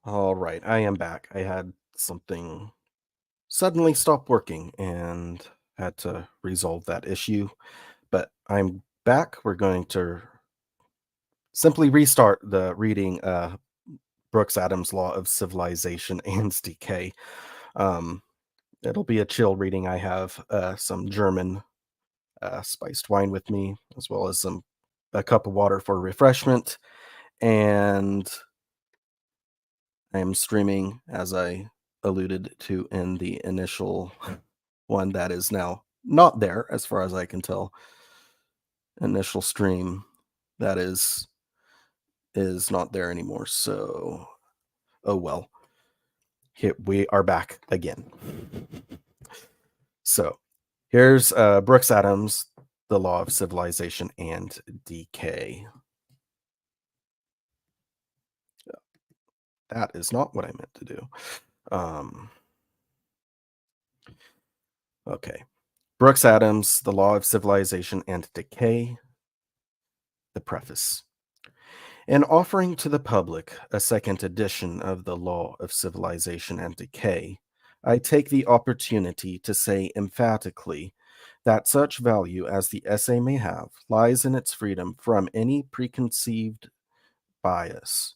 All right, I am back. I had something suddenly stop working and had to resolve that issue, but I'm back. We're going to simply restart the reading Brooks Adams' Law of Civilization and Decay. Um, it'll be a chill reading. I have some German spiced wine with me, as well as a cup of water for refreshment, and I am streaming, as I alluded to in the initial one that is now not there, as far as I can tell. Initial stream that is not there anymore. So, oh well. Here we are back again. So, here's Brooks Adams, The Law of Civilization and Decay. That is not what I meant to do. Okay. Brooks Adams, The Law of Civilization and Decay, the preface. In offering to the public a second edition of The Law of Civilization and Decay, I take the opportunity to say emphatically that such value as the essay may have lies in its freedom from any preconceived bias.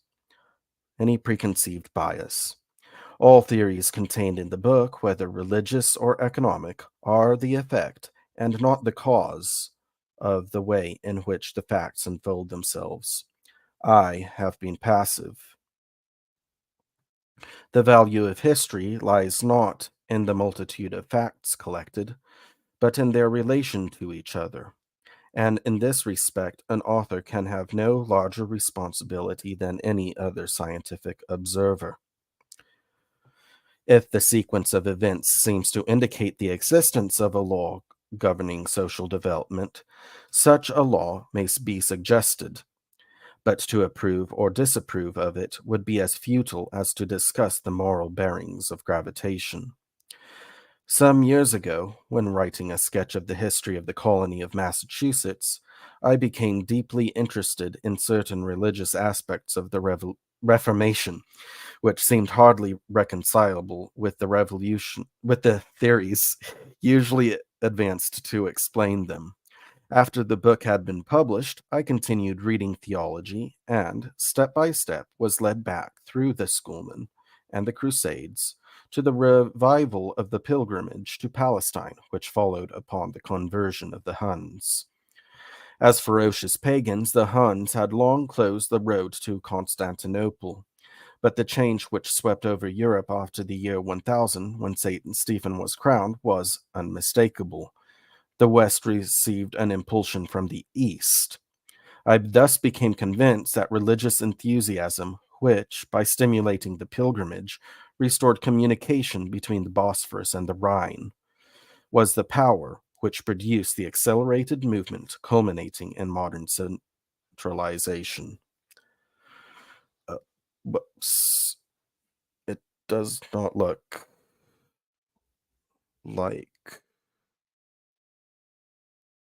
Any preconceived bias. All theories contained in the book, whether religious or economic, are the effect and not the cause of the way in which the facts unfold themselves. I have been passive. The value of history lies not in the multitude of facts collected, but in their relation to each other. And in this respect, an author can have no larger responsibility than any other scientific observer. If the sequence of events seems to indicate the existence of a law governing social development, such a law may be suggested, but to approve or disapprove of it would be as futile as to discuss the moral bearings of gravitation. Some years ago, when writing a sketch of the history of the colony of Massachusetts, I became deeply interested in certain religious aspects of the Reformation, which seemed hardly reconcilable with the theories usually advanced to explain them. After the book had been published, I continued reading theology and, step by step, was led back through the Schoolmen and the Crusades to the revival of the pilgrimage to Palestine, which followed upon the conversion of the Huns. As ferocious pagans, the Huns had long closed the road to Constantinople, but the change which swept over Europe after the year 1000, when St. Stephen was crowned, was unmistakable. The West received an impulsion from the East. I thus became convinced that religious enthusiasm, which, by stimulating the pilgrimage, restored communication between the Bosphorus and the Rhine, was the power which produced the accelerated movement culminating in modern centralization. Whoops. It does not look like.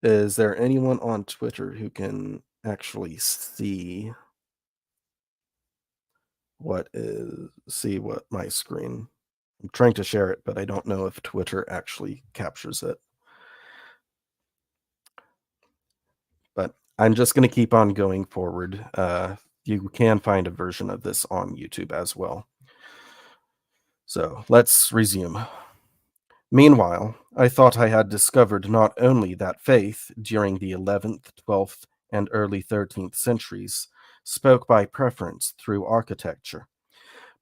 Is there anyone on Twitter who can actually see what my screen? I'm trying to share it, but I don't know if Twitter actually captures it. But I'm just going to keep on going forward. You can find a version of this on YouTube as well. So let's resume. Meanwhile, I thought I had discovered not only that faith during the 11th, 12th, and early 13th centuries spoke by preference through architecture,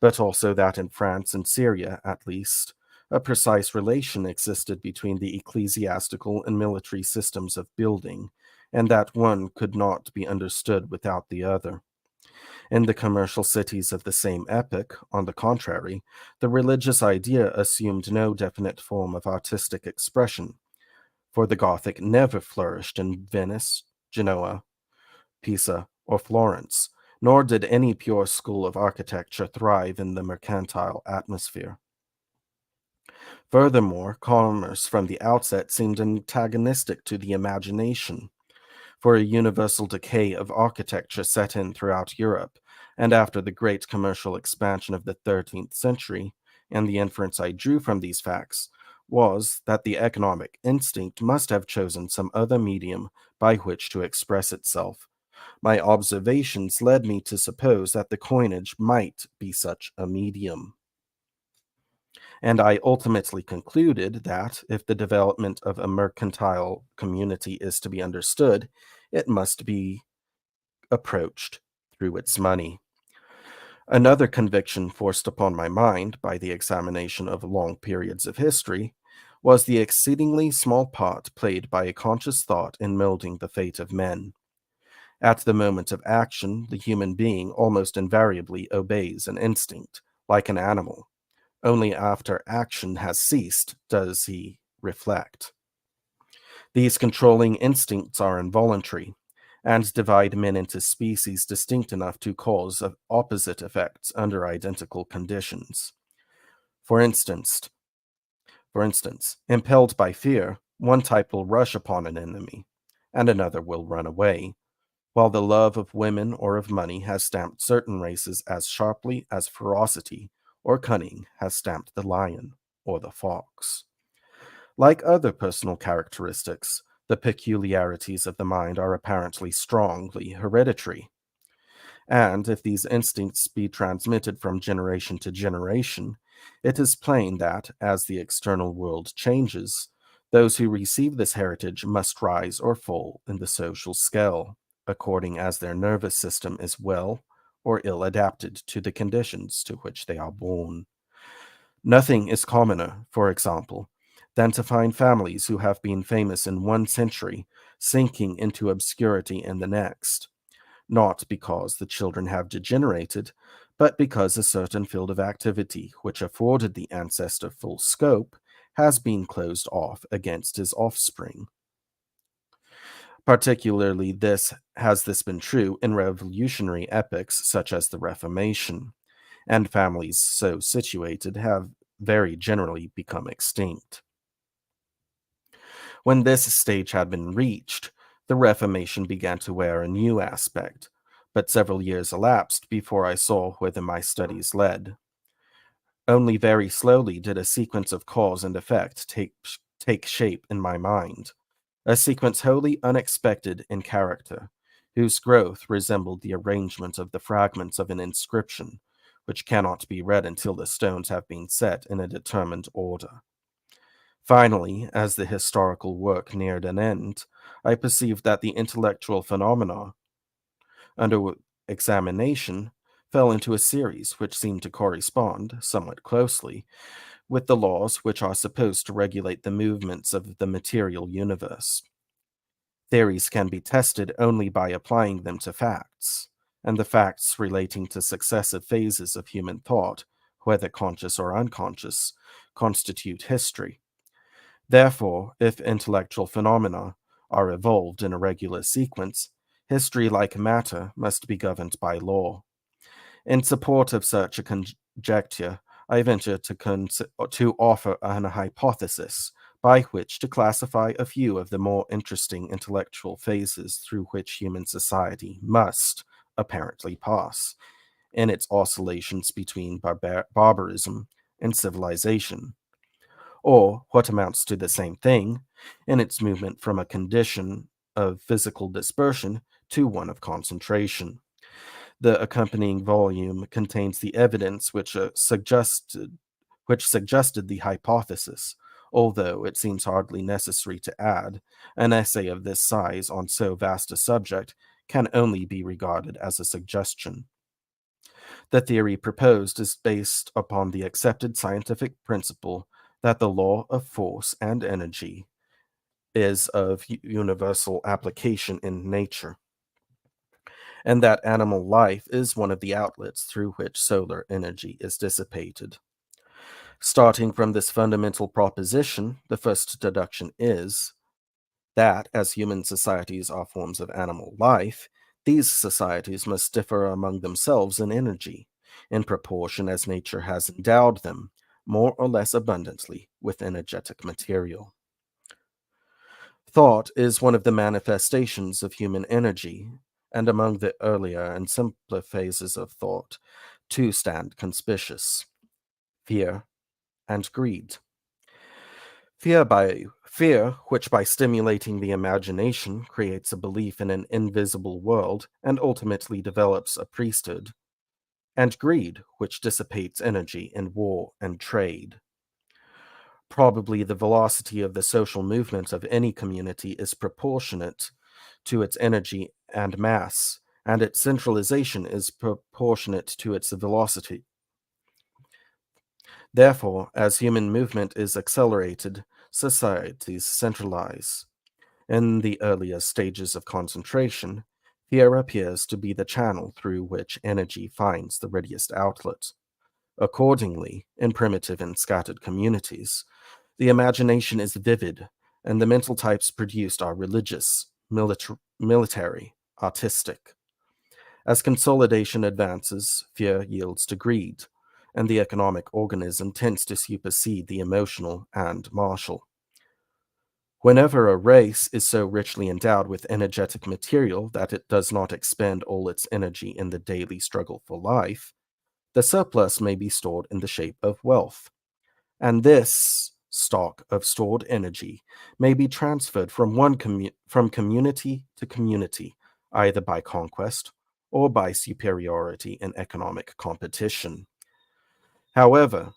but also that in France and Syria, at least, a precise relation existed between the ecclesiastical and military systems of building, and that one could not be understood without the other. In the commercial cities of the same epoch, on the contrary, the religious idea assumed no definite form of artistic expression, for the Gothic never flourished in Venice, Genoa, Pisa, or Florence, nor did any pure school of architecture thrive in the mercantile atmosphere. Furthermore, commerce from the outset seemed antagonistic to the imagination, for a universal decay of architecture set in throughout Europe, And after the great commercial expansion of the 13th century, and the inference I drew from these facts was that the economic instinct must have chosen some other medium by which to express itself. My observations led me to suppose that the coinage might be such a medium. And I ultimately concluded that if the development of a mercantile community is to be understood, it must be approached through its money. Another conviction forced upon my mind by the examination of long periods of history was the exceedingly small part played by a conscious thought in molding the fate of men. At the moment of action, the human being almost invariably obeys an instinct, like an animal. Only after action has ceased does he reflect. These controlling instincts are involuntary and divide men into species distinct enough to cause opposite effects under identical conditions. For instance, impelled by fear, one type will rush upon an enemy, and another will run away, while the love of women or of money has stamped certain races as sharply as ferocity or cunning has stamped the lion or the fox. Like other personal characteristics, the peculiarities of the mind are apparently strongly hereditary. And if these instincts be transmitted from generation to generation, it is plain that, as the external world changes, those who receive this heritage must rise or fall in the social scale, according as their nervous system is well or ill adapted to the conditions to which they are born. Nothing is commoner, for example, than to find families who have been famous in one century sinking into obscurity in the next, not because the children have degenerated, but because a certain field of activity which afforded the ancestor full scope has been closed off against his offspring. Particularly has this been true in revolutionary epochs such as the Reformation, and families so situated have very generally become extinct. When this stage had been reached, the Reformation began to wear a new aspect, but several years elapsed before I saw whither my studies led. Only very slowly did a sequence of cause and effect take shape in my mind, a sequence wholly unexpected in character, whose growth resembled the arrangement of the fragments of an inscription, which cannot be read until the stones have been set in a determined order. Finally, as the historical work neared an end, I perceived that the intellectual phenomena under examination fell into a series which seemed to correspond, somewhat closely, with the laws which are supposed to regulate the movements of the material universe. Theories can be tested only by applying them to facts, and the facts relating to successive phases of human thought, whether conscious or unconscious, constitute history. Therefore, if intellectual phenomena are evolved in a regular sequence, history, like matter, must be governed by law. In support of such a conjecture, I venture to offer an hypothesis by which to classify a few of the more interesting intellectual phases through which human society must apparently pass in its oscillations between barbarism and civilization, or what amounts to the same thing, in its movement from a condition of physical dispersion to one of concentration. The accompanying volume contains the evidence which suggested the hypothesis, although it seems hardly necessary to add, an essay of this size on so vast a subject can only be regarded as a suggestion. The theory proposed is based upon the accepted scientific principle that the law of force and energy is of universal application in nature, and that animal life is one of the outlets through which solar energy is dissipated. Starting from this fundamental proposition, the first deduction is that, as human societies are forms of animal life, these societies must differ among themselves in energy, in proportion as nature has endowed them, more or less abundantly, with energetic material. Thought is one of the manifestations of human energy, and among the earlier and simpler phases of thought, two stand conspicuous: fear and greed. Fear, which by stimulating the imagination creates a belief in an invisible world and ultimately develops a priesthood, and greed, which dissipates energy in war and trade. Probably the velocity of the social movement of any community is proportionate to its energy and mass, and its centralization is proportionate to its velocity. Therefore, as human movement is accelerated, societies centralize. In the earlier stages of concentration, fear appears to be the channel through which energy finds the readiest outlet. Accordingly, in primitive and scattered communities, the imagination is vivid, and the mental types produced are religious, military, artistic. As consolidation advances, fear yields to greed, and the economic organism tends to supersede the emotional and martial. Whenever a race is so richly endowed with energetic material that it does not expend all its energy in the daily struggle for life, the surplus may be stored in the shape of wealth. And this stock of stored energy may be transferred from from community to community, either by conquest or by superiority in economic competition. However,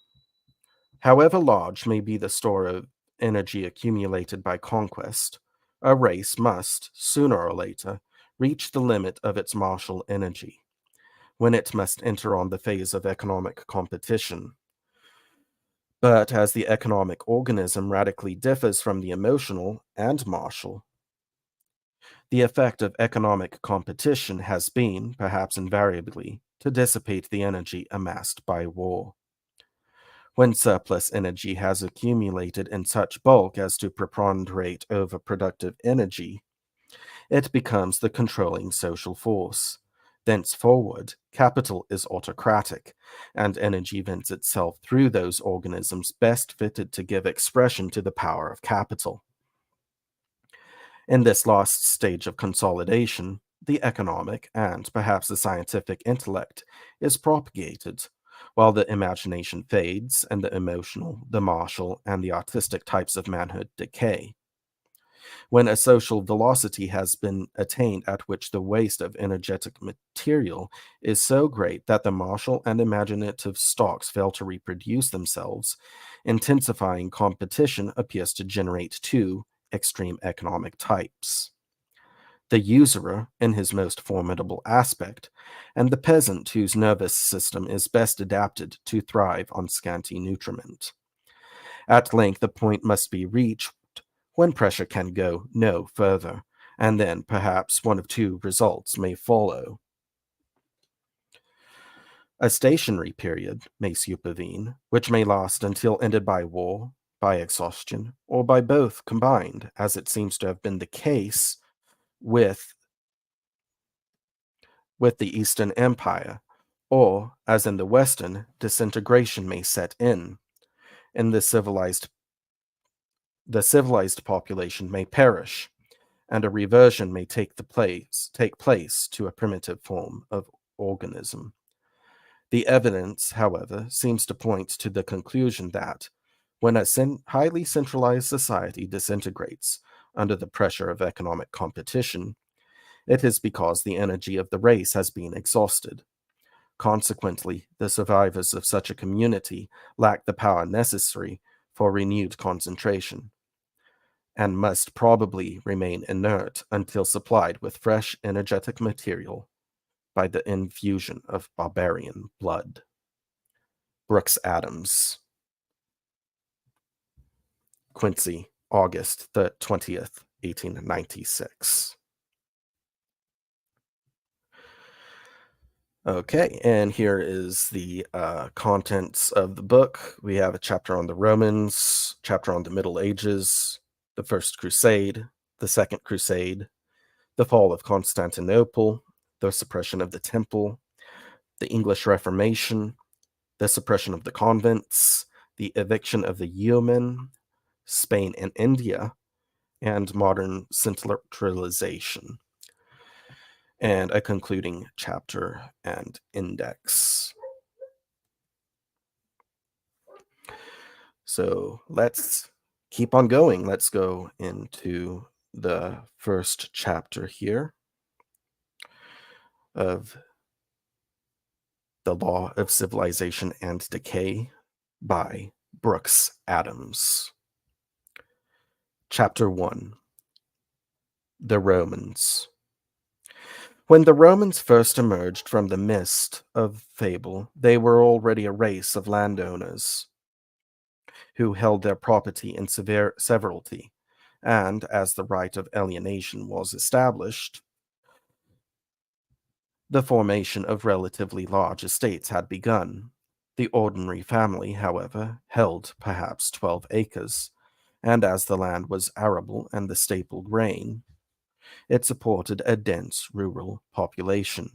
however large may be the store of energy accumulated by conquest, a race must, sooner or later, reach the limit of its martial energy, when it must enter on the phase of economic competition. But as the economic organism radically differs from the emotional and martial, the effect of economic competition has been, perhaps invariably, to dissipate the energy amassed by war. When surplus energy has accumulated in such bulk as to preponderate over productive energy, it becomes the controlling social force. Thenceforward, capital is autocratic, and energy vents itself through those organisms best fitted to give expression to the power of capital. In this last stage of consolidation, the economic and perhaps the scientific intellect is propagated, while the imagination fades and the emotional, the martial, and the artistic types of manhood decay. When a social velocity has been attained at which the waste of energetic material is so great that the martial and imaginative stocks fail to reproduce themselves, intensifying competition appears to generate two extreme economic types: the usurer in his most formidable aspect, and the peasant whose nervous system is best adapted to thrive on scanty nutriment. At length, the point must be reached when pressure can go no further, and then perhaps one of two results may follow. A stationary period may supervene, which may last until ended by war, by exhaustion, or by both combined, as it seems to have been the case with, with the Eastern Empire, or, as in the Western, disintegration may set in, and the civilized population may perish, and a reversion may take place to a primitive form of organism. The evidence, however, seems to point to the conclusion that when a highly centralized society disintegrates under the pressure of economic competition, it is because the energy of the race has been exhausted. Consequently, the survivors of such a community lack the power necessary for renewed concentration, and must probably remain inert until supplied with fresh energetic material by the infusion of barbarian blood. Brooks Adams. Quincy, August the 20th, 1896. Okay, and here is the contents of the book. We have a chapter on the Romans, chapter on the Middle Ages, the First Crusade, the Second Crusade, the fall of Constantinople, the suppression of the Temple, the English Reformation, the suppression of the convents, the eviction of the yeomen, Spain and India, and modern centralization. and a concluding chapter and index. So let's keep on going. Let's go into the first chapter here of The Law of Civilization and Decay by Brooks Adams. Chapter 1. The Romans. When the Romans first emerged from the mist of fable, they were already a race of landowners who held their property in severalty, and as the right of alienation was established, the formation of relatively large estates had begun. The ordinary family, however, held perhaps 12 acres, and as the land was arable and the staple grain, it supported a dense rural population.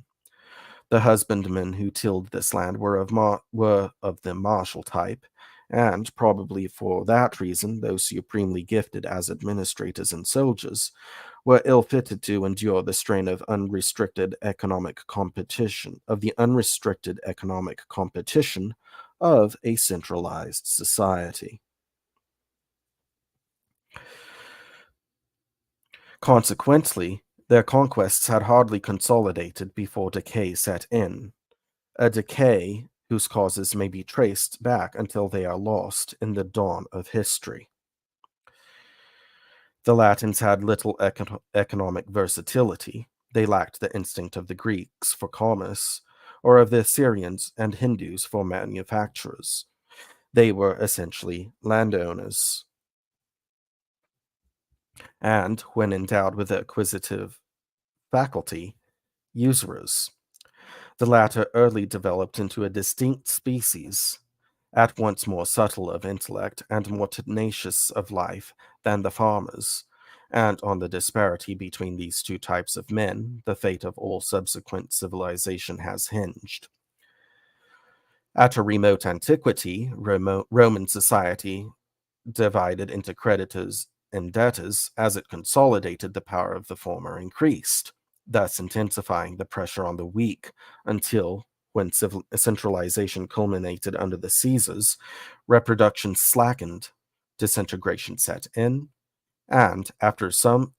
The husbandmen who tilled this land were of the martial type, and probably for that reason, those supremely gifted as administrators and soldiers were ill-fitted to endure the strain of unrestricted economic competition, of a centralized society. Consequently, their conquests had hardly consolidated before decay set in, a decay whose causes may be traced back until they are lost in the dawn of history. The Latins had little economic versatility. They lacked the instinct of the Greeks for commerce, or of the Assyrians and Hindus for manufacturers. They were essentially landowners, and, when endowed with the acquisitive faculty, usurers. The latter early developed into a distinct species, at once more subtle of intellect and more tenacious of life than the farmers, and on the disparity between these two types of men, the fate of all subsequent civilization has hinged. At a remote antiquity, Roman society divided into creditors and debtors. As it consolidated, the power of the former increased, thus intensifying the pressure on the weak until, when centralization culminated under the Caesars, reproduction slackened, disintegration set in, and after some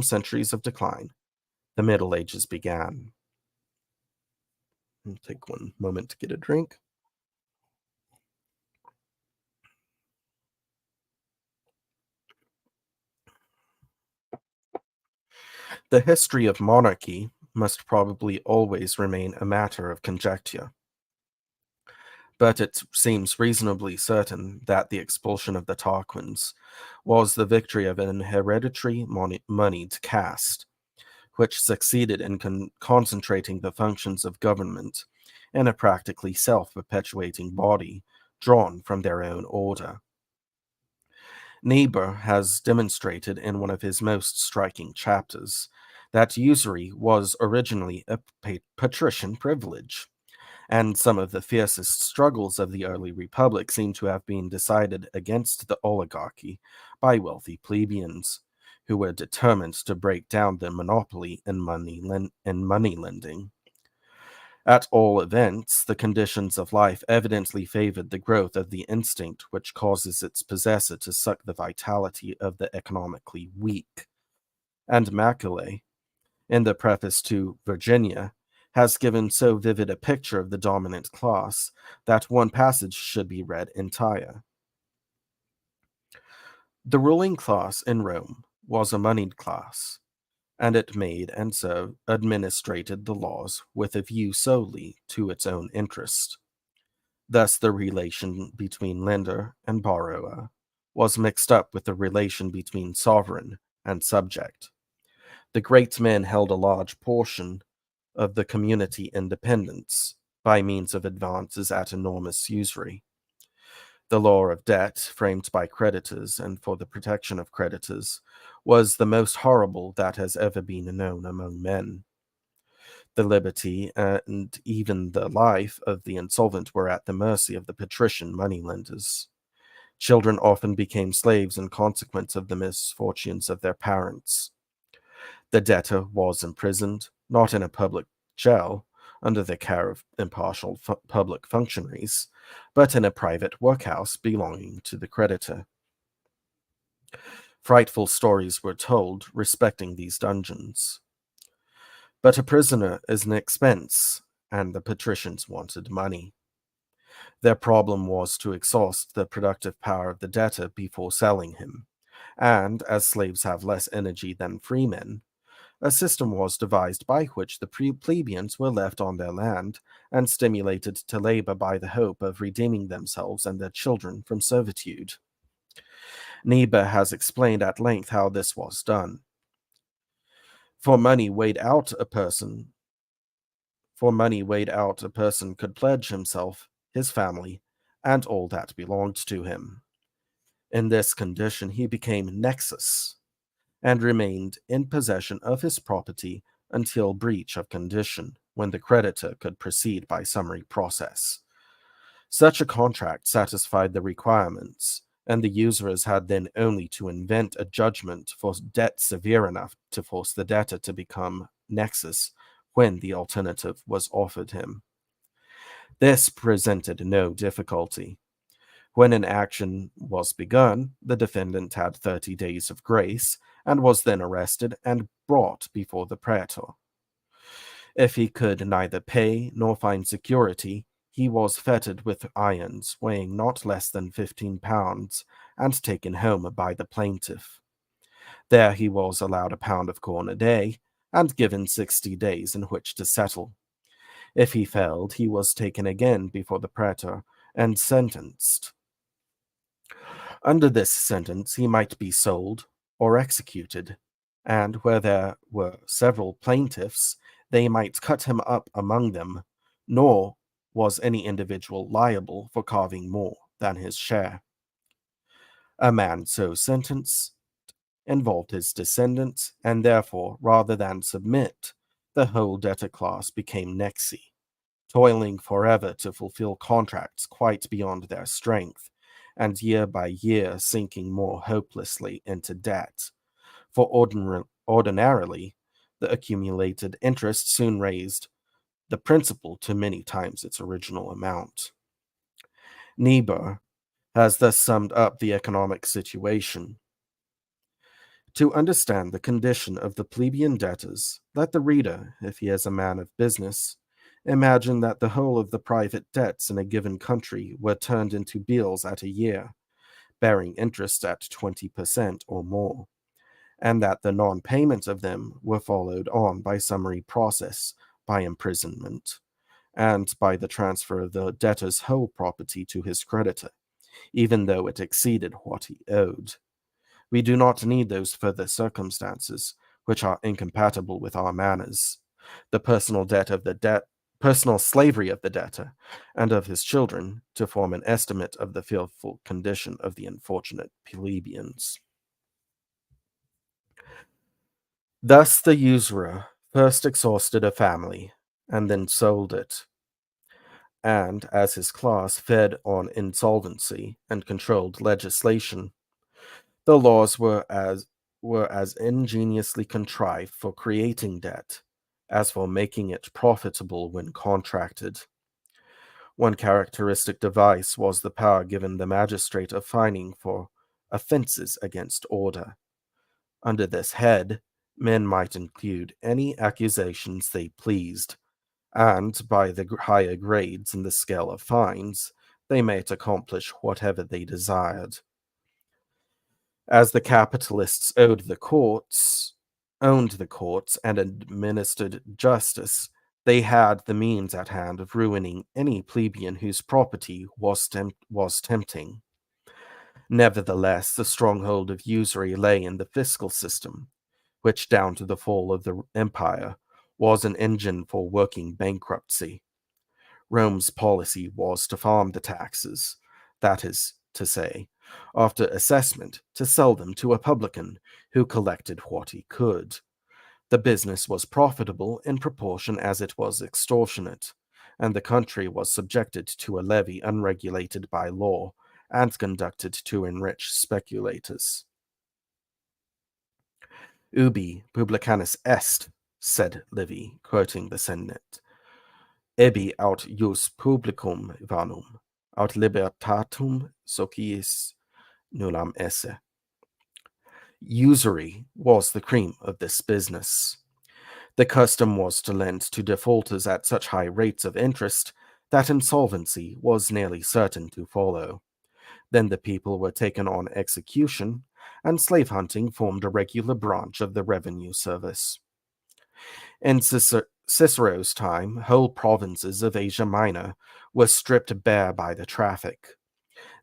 centuries of decline, the Middle Ages began. I'll take one moment to get a drink. The history of monarchy must probably always remain a matter of conjecture, but it seems reasonably certain that the expulsion of the Tarquins was the victory of an hereditary moneyed caste, which succeeded in concentrating the functions of government in a practically self-perpetuating body drawn from their own order. Niebuhr has demonstrated in one of his most striking chapters that usury was originally a patrician privilege, and some of the fiercest struggles of the early republic seem to have been decided against the oligarchy by wealthy plebeians, who were determined to break down the monopoly in money lending. At all events, the conditions of life evidently favored the growth of the instinct which causes its possessor to suck the vitality of the economically weak. And Macaulay, in the preface to Virginia, has given so vivid a picture of the dominant class that one passage should be read entire. The ruling class in Rome was a moneyed class, and it made and so administrated the laws with a view solely to its own interest. Thus, the relation between lender and borrower was mixed up with the relation between sovereign and subject. The great men held a large portion of the community independence by means of advances at enormous usury. The law of debt, framed by creditors and for the protection of creditors, was the most horrible that has ever been known among men. The liberty and even the life of the insolvent were at the mercy of the patrician moneylenders. Children often became slaves in consequence of the misfortunes of their parents. The debtor was imprisoned, not in a public jail under the care of impartial public functionaries, but in a private workhouse belonging to the creditor. Frightful stories were told respecting these dungeons. But a prisoner is an expense, and the patricians wanted money. Their problem was to exhaust the productive power of the debtor before selling him, and as slaves have less energy than freemen, a system was devised by which the plebeians were left on their land and stimulated to labor by the hope of redeeming themselves and their children from servitude. Niebuhr has explained at length how this was done. For money weighed out, a person could pledge himself, his family, and all that belonged to him. In this condition, he became nexus and remained in possession of his property until breach of condition, when the creditor could proceed by summary process. Such a contract satisfied the requirements, and the usurers had then only to invent a judgment for debt severe enough to force the debtor to become nexus when the alternative was offered him. This presented no difficulty. When an action was begun, the defendant had 30 days of grace and was then arrested and brought before the praetor. If he could neither pay nor find security, he was fettered with irons weighing not less than 15 pounds and taken home by the plaintiff. There he was allowed a pound of corn a day and given 60 days in which to settle. If he failed, he was taken again before the praetor and sentenced. Under this sentence, he might be sold or executed, and where there were several plaintiffs, they might cut him up among them, nor was any individual liable for carving more than his share. A man so sentenced involved his descendants, and therefore, rather than submit, the whole debtor class became nexi, toiling forever to fulfill contracts quite beyond their strength, and year by year sinking more hopelessly into debt. For ordinarily, the accumulated interest soon raised the principal to many times its original amount. Niebuhr has thus summed up the economic situation. To understand the condition of the plebeian debtors, let the reader, if he is a man of business, imagine that the whole of the private debts in a given country were turned into bills at a year, bearing interest at 20% or more, and that the non-payment of them were followed on by summary process, by imprisonment, and by the transfer of the debtor's whole property to his creditor, even though it exceeded what he owed. We do not need those further circumstances, which are incompatible with our manners. The personal slavery of the debtor and of his children, to form an estimate of the fearful condition of the unfortunate plebeians. Thus the usurer first exhausted a family, and then sold it, and as his class fed on insolvency and controlled legislation, the laws were as ingeniously contrived for creating debt as for making it profitable when contracted. One characteristic device was the power given the magistrate of fining for offences against order. Under this head, men might include any accusations they pleased, and by the higher grades in the scale of fines, they might accomplish whatever they desired. As the capitalists owned the courts and administered justice, they had the means at hand of ruining any plebeian whose property was tempting. Nevertheless, the stronghold of usury lay in the fiscal system, which, down to the fall of the empire, was an engine for working bankruptcy. Rome's policy was to farm the taxes, that is to say, after assessment, to sell them to a publican who collected what he could. The business was profitable in proportion as it was extortionate, and the country was subjected to a levy unregulated by law and conducted to enrich speculators. Ubi publicanus est, said Livy, quoting the Senate, "Ebi aut jus publicum vanum, aut libertatum sociis nullam esse." Usury was the cream of this business. The custom was to lend to defaulters at such high rates of interest that insolvency was nearly certain to follow. Then the people were taken on execution, and slave hunting formed a regular branch of the revenue service. In Cicero's time, whole provinces of Asia Minor were stripped bare by the traffic.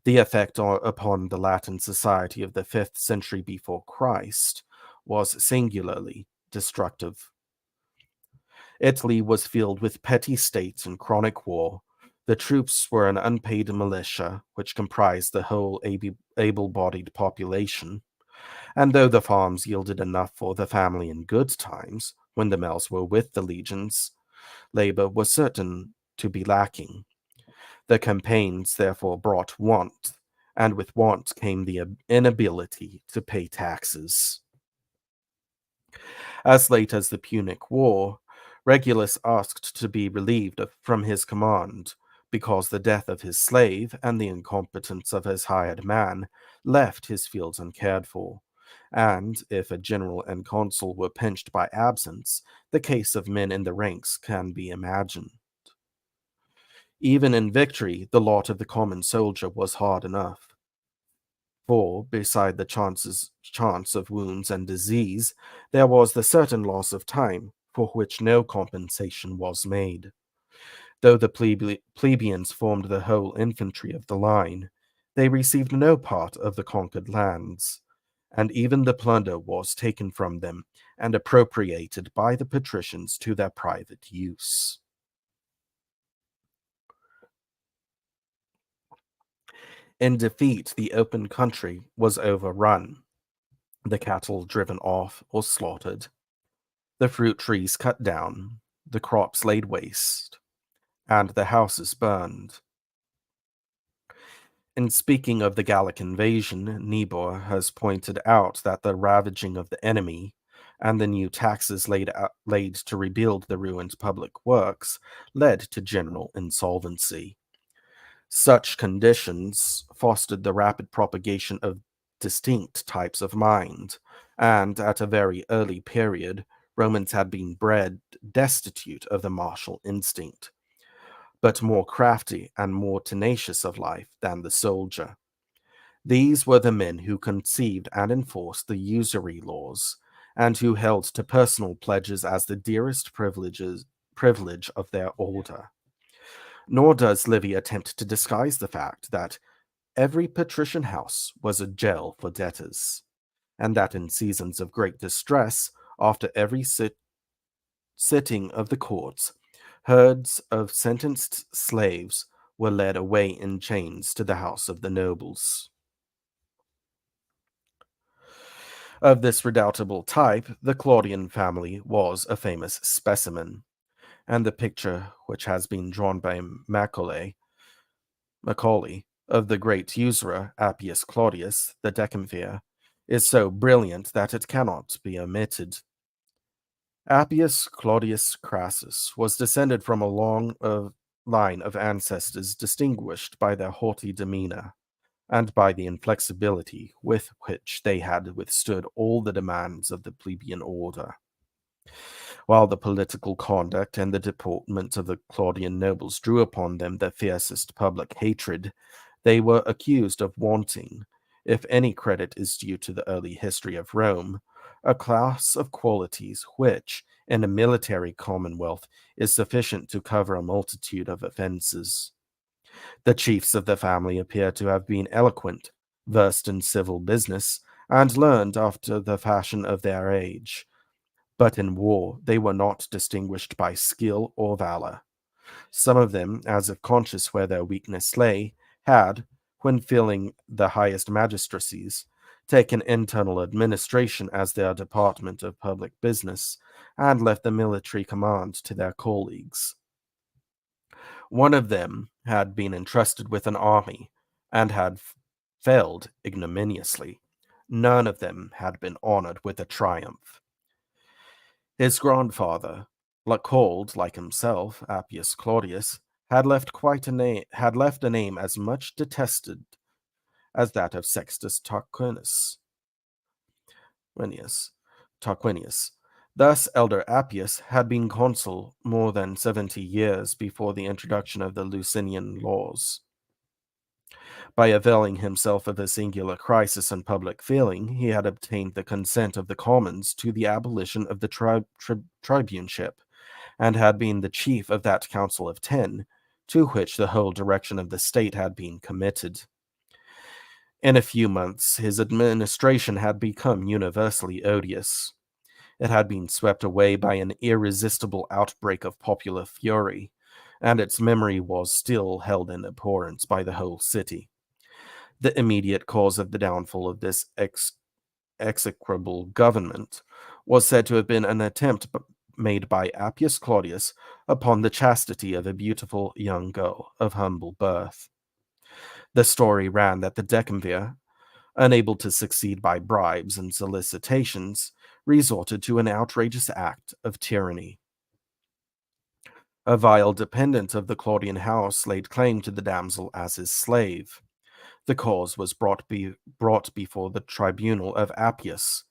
The effect upon the Latin society of the 5th century before Christ was singularly destructive. Italy was filled with petty states and chronic war. The troops were an unpaid militia, which comprised the whole able-bodied population, and though the farms yielded enough for the family in good times, when the males were with the legions, labor was certain to be lacking. The campaigns therefore brought want, and with want came the inability to pay taxes. As late as the Punic War, Regulus asked to be relieved from his command, because the death of his slave and the incompetence of his hired man left his fields uncared for. And if a general and consul were pinched by absence, the case of men in the ranks can be imagined. Even in victory, the lot of the common soldier was hard enough. For, beside the chance of wounds and disease, there was the certain loss of time, for which no compensation was made. Though the plebeians formed the whole infantry of the line, they received no part of the conquered lands, and even the plunder was taken from them and appropriated by the patricians to their private use. In defeat, the open country was overrun, the cattle driven off or slaughtered, the fruit trees cut down, the crops laid waste, and the houses burned. In speaking of the Gallic invasion, Niebuhr has pointed out that the ravaging of the enemy and the new taxes laid to rebuild the ruined public works led to general insolvency. Such conditions fostered the rapid propagation of distinct types of mind, and at a very early period, Romans had been bred destitute of the martial instinct, but more crafty and more tenacious of life than the soldier. These were the men who conceived and enforced the usury laws, and who held to personal pledges as the dearest privilege of their order. Nor does Livy attempt to disguise the fact that every patrician house was a jail for debtors, and that in seasons of great distress, after every sitting of the courts, herds of sentenced slaves were led away in chains to the house of the nobles. Of this redoubtable type, the Claudian family was a famous specimen, and the picture which has been drawn by Macaulay of the great usurer Appius Claudius, the decemvir, is so brilliant that it cannot be omitted. Appius Claudius Crassus was descended from a long line of ancestors distinguished by their haughty demeanor, and by the inflexibility with which they had withstood all the demands of the plebeian order. While the political conduct and the deportment of the Claudian nobles drew upon them the fiercest public hatred, they were accused of wanting, if any credit is due to the early history of Rome, a class of qualities which, in a military commonwealth, is sufficient to cover a multitude of offenses. The chiefs of the family appear to have been eloquent, versed in civil business, and learned after the fashion of their age. But in war they were not distinguished by skill or valor. Some of them, as if conscious where their weakness lay, had, when filling the highest magistracies, taken internal administration as their department of public business, and left the military command to their colleagues. One of them had been entrusted with an army, and had failed ignominiously. None of them had been honored with a triumph. His grandfather, called like himself Appius Claudius, had left a name as much detested as that of Sextus Tarquinius. Tarquinius. Thus, elder Appius had been consul more than 70 years before the introduction of the Licinian laws. By availing himself of a singular crisis in public feeling, he had obtained the consent of the commons to the abolition of the tribuneship, and had been the chief of that Council of 10, to which the whole direction of the state had been committed. In a few months, his administration had become universally odious. It had been swept away by an irresistible outbreak of popular fury, and its memory was still held in abhorrence by the whole city. The immediate cause of the downfall of this execrable government was said to have been an attempt made by Appius Claudius upon the chastity of a beautiful young girl of humble birth. The story ran that the decemvir, unable to succeed by bribes and solicitations, resorted to an outrageous act of tyranny. A vile dependent of the Claudian house laid claim to the damsel as his slave. The cause was brought before the tribunal of Appius.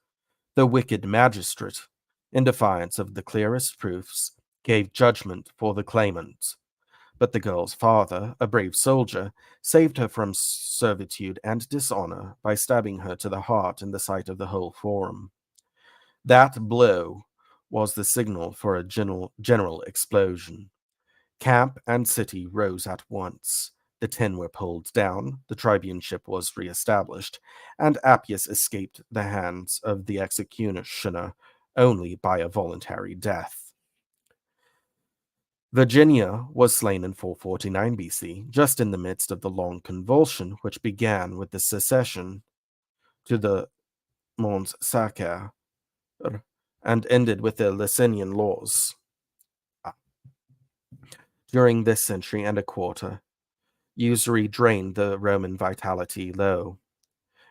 The wicked magistrate, in defiance of the clearest proofs, gave judgment for the claimant. But the girl's father, a brave soldier, saved her from servitude and dishonor by stabbing her to the heart in the sight of the whole forum. That blow was the signal for a general explosion. Camp and city rose at once. The 10 were pulled down, the tribuneship was re-established, and Appius escaped the hands of the executioner only by a voluntary death. Virginia was slain in 449 BC, just in the midst of the long convulsion which began with the secession to the Mons Sacer and ended with the Licinian laws. During this century and a quarter, usury drained the Roman vitality low.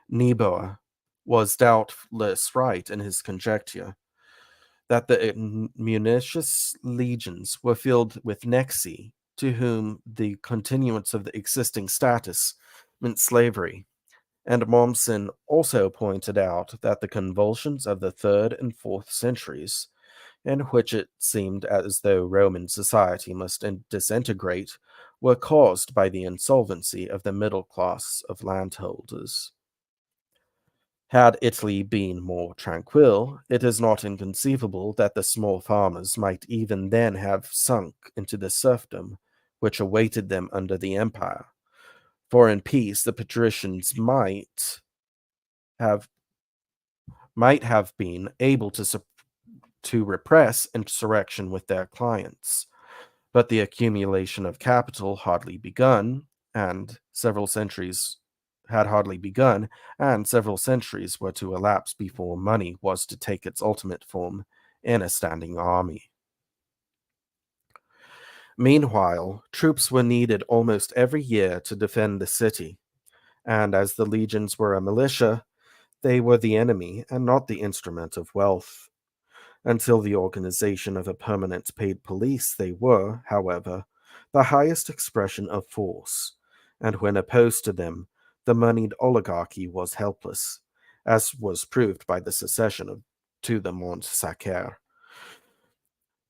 Nebo was doubtless right in his conjecture that the munitions legions were filled with Nexi, to whom the continuance of the existing status meant slavery, and Mommsen also pointed out that the convulsions of the 3rd and 4th centuries, in which it seemed as though Roman society must disintegrate, were caused by the insolvency of the middle class of landholders. Had Italy been more tranquil, it is not inconceivable that the small farmers might even then have sunk into the serfdom which awaited them under the empire. For in peace the patricians might have been able to repress insurrection with their clients. But the accumulation of capital had hardly begun, and several centuries were to elapse before money was to take its ultimate form in a standing army. Meanwhile, troops were needed almost every year to defend the city, and as the legions were a militia, they were the enemy and not the instrument of wealth. Until the organization of a permanent paid police, they were, however, the highest expression of force, and when opposed to them, the moneyed oligarchy was helpless, as was proved by the secession to the Mont Sacer.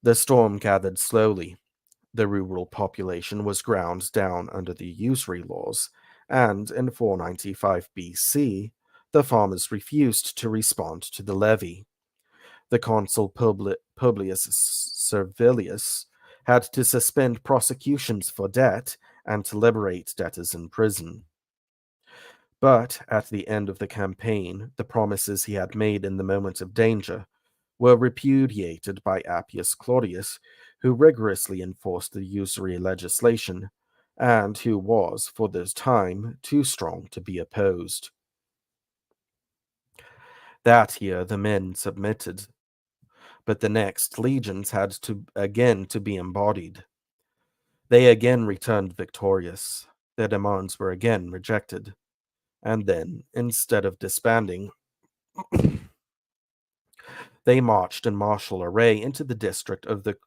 The storm gathered slowly. The rural population was ground down under the usury laws, and in 495 BC, the farmers refused to respond to the levy. The consul Publius Servilius had to suspend prosecutions for debt and to liberate debtors in prison. But at the end of the campaign, the promises he had made in the moment of danger were repudiated by Appius Claudius, who rigorously enforced the usury legislation, and who was, for this time, too strong to be opposed. That year the men submitted, but the next legions had to be embodied. They again returned victorious. Their demands were again rejected, and then, instead of disbanding, They marched in martial array into the district of the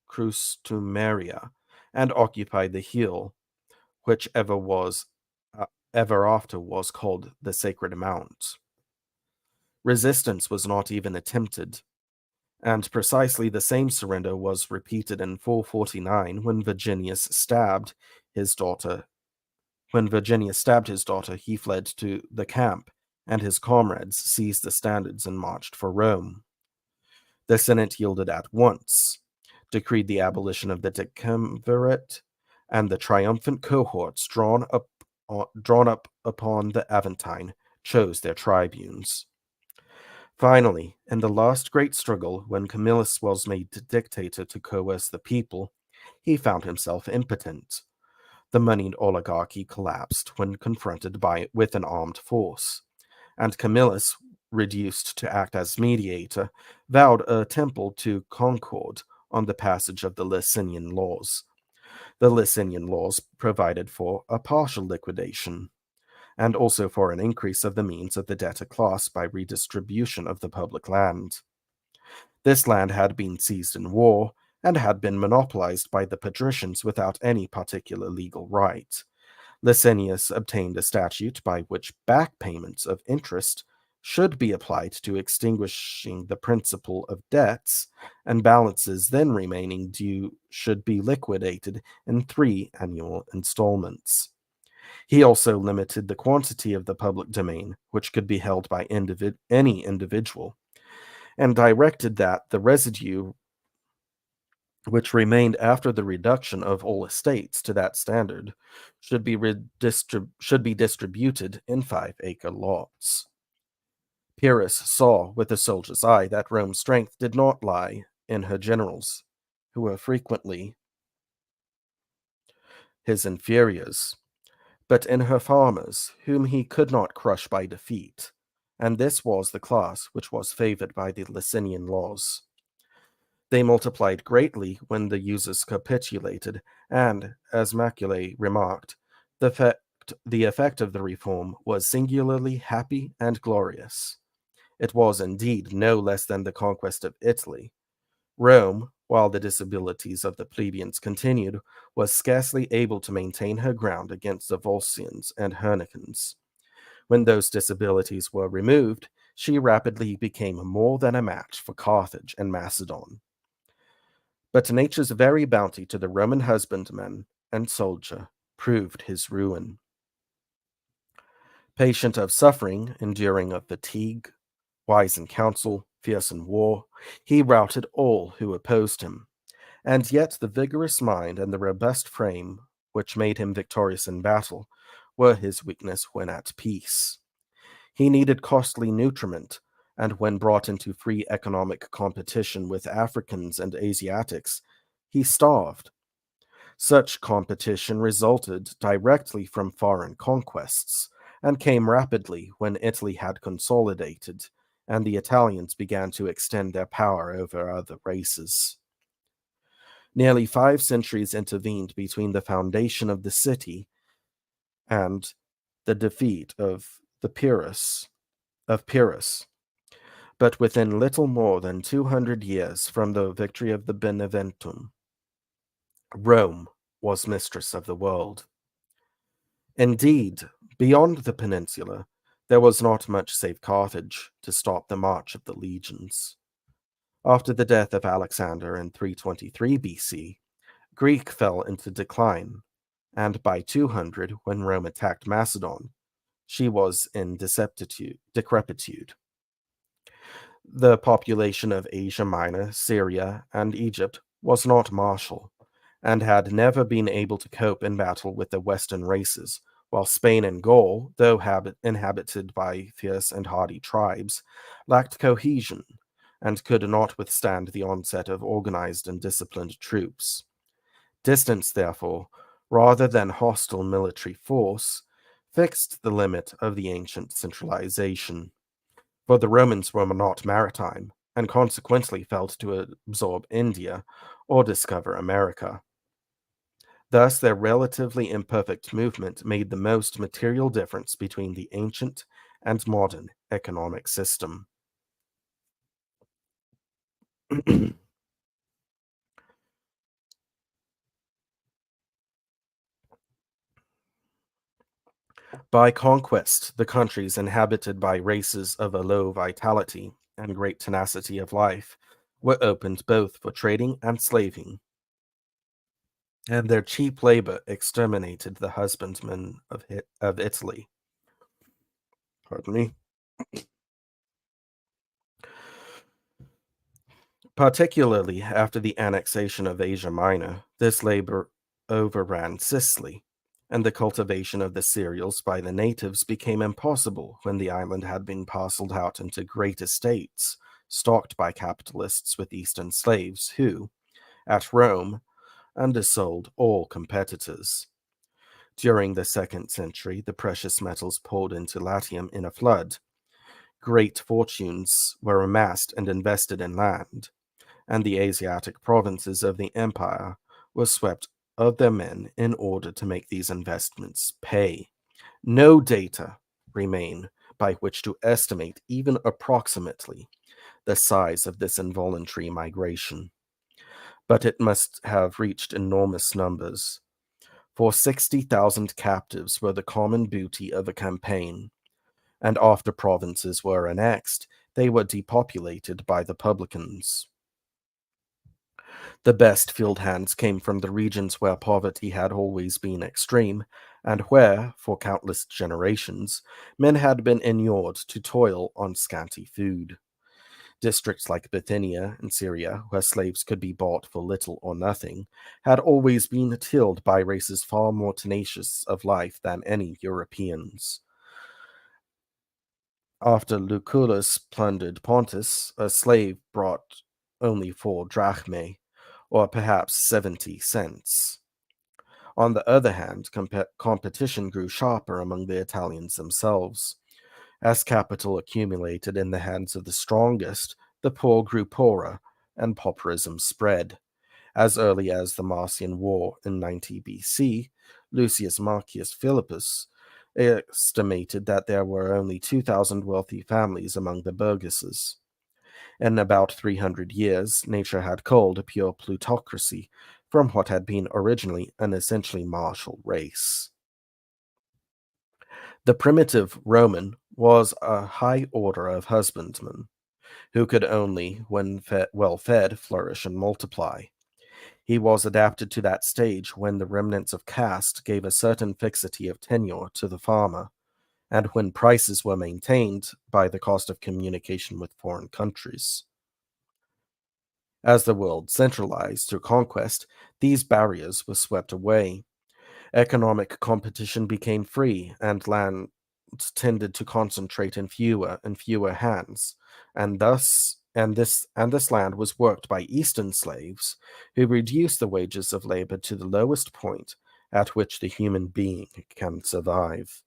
Crustumeria and occupied the hill, which uh, ever after was called the Sacred Mount. Resistance was not even attempted, and precisely the same surrender was repeated in 449 when Virginius stabbed his daughter. When Virginius stabbed his daughter, he fled to the camp, and his comrades seized the standards and marched for Rome. The Senate yielded at once, decreed the abolition of the decemvirate, and the triumphant cohorts drawn up upon the Aventine chose their tribunes. Finally, in the last great struggle, when Camillus was made dictator to coerce the people, he found himself impotent. The moneyed oligarchy collapsed when confronted with an armed force, and Camillus, reduced to act as mediator, vowed a temple to Concord on the passage of the Licinian laws. The Licinian laws provided for a partial liquidation, and also for an increase of the means of the debtor class by redistribution of the public land. This land had been seized in war and had been monopolized by the patricians without any particular legal right. Licinius obtained a statute by which back payments of interest should be applied to extinguishing the principal of debts, and balances then remaining due should be liquidated in 3 annual installments. He also limited the quantity of the public domain which could be held by any individual, and directed that the residue which remained after the reduction of all estates to that standard should be distributed in 5-acre lots. Pyrrhus saw with a soldier's eye that Rome's strength did not lie in her generals, who were frequently his inferiors, but in her farmers, whom he could not crush by defeat, and this was the class which was favored by the Licinian laws. They multiplied greatly when the users capitulated, and, as Macaulay remarked, the effect of the reform was singularly happy and glorious. It was indeed no less than the conquest of Italy. Rome, while the disabilities of the plebeians continued, was scarcely able to maintain her ground against the Volscians and Hernicans. When those disabilities were removed, she rapidly became more than a match for Carthage and Macedon. But nature's very bounty to the Roman husbandman and soldier proved his ruin. Patient of suffering, enduring of fatigue, wise in council, fierce in war, he routed all who opposed him. And yet the vigorous mind and the robust frame which made him victorious in battle were his weakness when at peace. He needed costly nutriment, and when brought into free economic competition with Africans and Asiatics, he starved. Such competition resulted directly from foreign conquests, and came rapidly when Italy had consolidated, and the Italians began to extend their power over other races. Nearly 5 centuries intervened between the foundation of the city and the defeat of Pyrrhus. But within little more than 200 years from the victory of the Beneventum, Rome was mistress of the world. Indeed, beyond the peninsula, there was not much save Carthage to stop the march of the legions. After the death of Alexander in 323 BC, Greek fell into decline, and by 200, when Rome attacked Macedon, she was in decrepitude. The population of Asia Minor, Syria, and Egypt was not martial, and had never been able to cope in battle with the Western races, while Spain and Gaul, though inhabited by fierce and hardy tribes, lacked cohesion, and could not withstand the onset of organized and disciplined troops. Distance, therefore, rather than hostile military force, fixed the limit of the ancient centralization. For the Romans were not maritime, and consequently failed to absorb India or discover America. Thus, their relatively imperfect movement made the most material difference between the ancient and modern economic system. By conquest, the countries inhabited by races of a low vitality and great tenacity of life were opened both for trading and slaving, and their cheap labor exterminated the husbandmen of Italy. Pardon me. Particularly after the annexation of Asia Minor, this labor overran Sicily, and the cultivation of the cereals by the natives became impossible when the island had been parceled out into great estates, stocked by capitalists with Eastern slaves who, at Rome, undersold all competitors. During the 2nd century, the precious metals poured into Latium in a flood. Great fortunes were amassed and invested in land, and the Asiatic provinces of the empire were swept of their men in order to make these investments pay. No data remain by which to estimate even approximately the size of this involuntary migration, but it must have reached enormous numbers, for 60,000 captives were the common booty of a campaign, and after provinces were annexed, they were depopulated by the publicans. The best field hands came from the regions where poverty had always been extreme, and where, for countless generations, men had been inured to toil on scanty food. Districts like Bithynia in Syria, where slaves could be bought for little or nothing, had always been tilled by races far more tenacious of life than any Europeans. After Lucullus plundered Pontus, a slave brought only 4 drachmae, or perhaps 70 cents. On the other hand, competition grew sharper among the Italians themselves. As capital accumulated in the hands of the strongest, the poor grew poorer, and pauperism spread. As early as the Marcian War in 90 BC, Lucius Marcius Philippus estimated that there were only 2,000 wealthy families among the burgesses. In about 300 years, nature had culled a pure plutocracy from what had been originally an essentially martial race. The primitive Roman was a high order of husbandmen, who could only, when well fed, flourish and multiply. He was adapted to that stage when the remnants of caste gave a certain fixity of tenure to the farmer, and when prices were maintained by the cost of communication with foreign countries. As the world centralized through conquest, these barriers were swept away. Economic competition became free, and land tended to concentrate in fewer and fewer hands, and this land was worked by Eastern slaves, who reduced the wages of labor to the lowest point at which the human being can survive.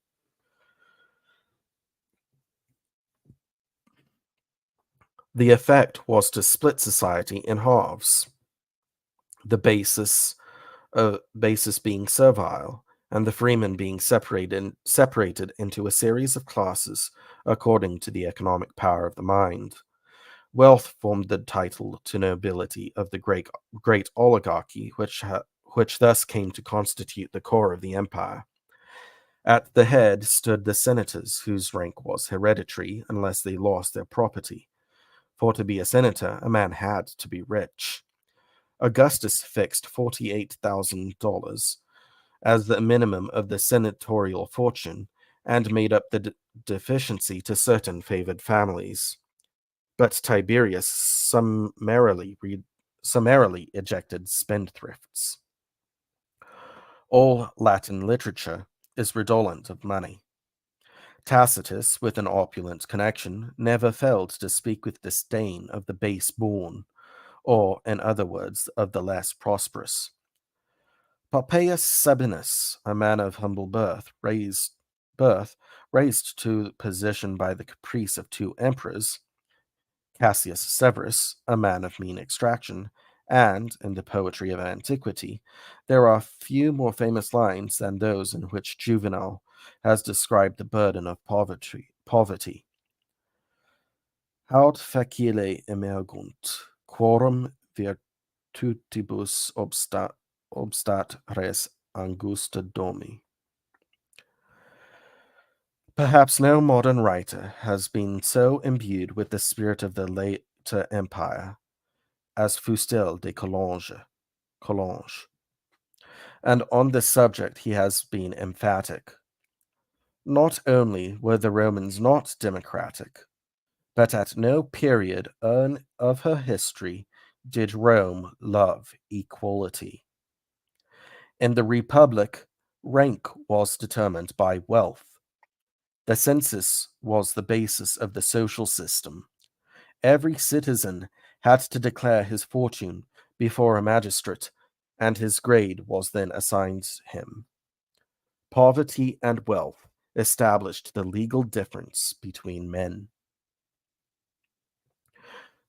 The effect was to split society in halves, the basis being servile, and the freemen being separated into a series of classes according to the economic power of the mind. Wealth formed the title to nobility of the great oligarchy, which thus came to constitute the core of the empire. At the head stood the senators, whose rank was hereditary unless they lost their property. For to be a senator, a man had to be rich. Augustus fixed $48,000 as the minimum of the senatorial fortune and made up the deficiency to certain favored families. But Tiberius summarily ejected spendthrifts. All Latin literature is redolent of money. Tacitus, with an opulent connection, never failed to speak with disdain of the base born, or, in other words, of the less prosperous. Pompeius Sabinus, a man of humble raised to position by the caprice of 2 emperors, Cassius Severus, a man of mean extraction, and, in the poetry of antiquity, there are few more famous lines than those in which Juvenal has described the burden of poverty. Haud facile emergunt, quorum virtutibus obstat res angusta domi. Perhaps no modern writer has been so imbued with the spirit of the later empire as Fustel de Collonges, and on this subject he has been emphatic. Not only were the Romans not democratic, but at no period of her history did Rome love equality. In the Republic, rank was determined by wealth. The census was the basis of the social system. Every citizen had to declare his fortune before a magistrate, and his grade was then assigned him. Poverty and wealth established the legal difference between men.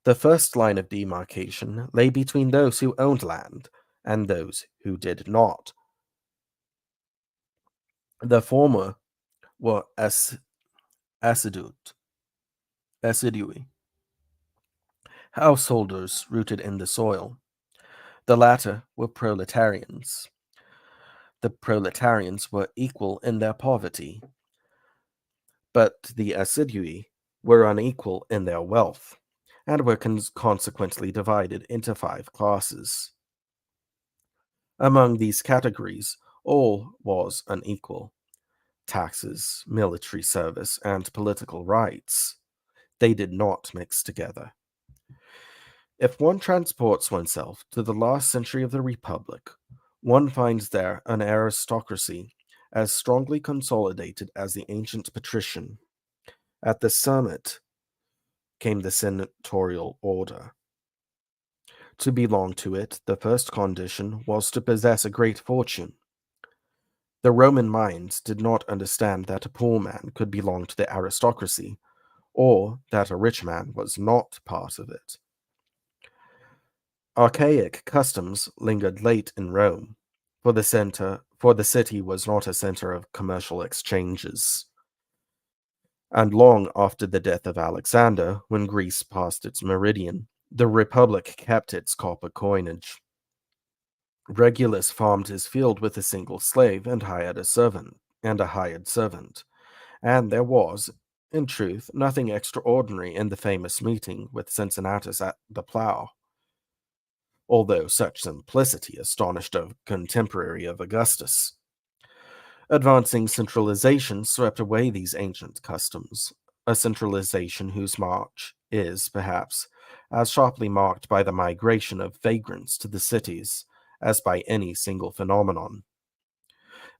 The first line of demarcation lay between those who owned land and those who did not. The former were assidui, householders rooted in the soil. The latter were proletarians. The proletarians were equal in their poverty, but the assidui were unequal in their wealth, and were consequently divided into 5 classes. Among these categories, all was unequal. Taxes, military service, and political rights. They did not mix together. If one transports oneself to the last century of the Republic, one finds there an aristocracy as strongly consolidated as the ancient patrician. At the summit came the senatorial order. To belong to it, the first condition was to possess a great fortune. The Roman minds did not understand that a poor man could belong to the aristocracy, or that a rich man was not part of it. Archaic customs lingered late in Rome, for the city was not a center of commercial exchanges. And long after the death of Alexander, when Greece passed its meridian, the Republic kept its copper coinage. Regulus farmed his field with a single slave and hired a hired servant, and there was, in truth, nothing extraordinary in the famous meeting with Cincinnatus at the plough, although such simplicity astonished a contemporary of Augustus. Advancing centralization swept away these ancient customs, a centralization whose march is, perhaps, as sharply marked by the migration of vagrants to the cities as by any single phenomenon.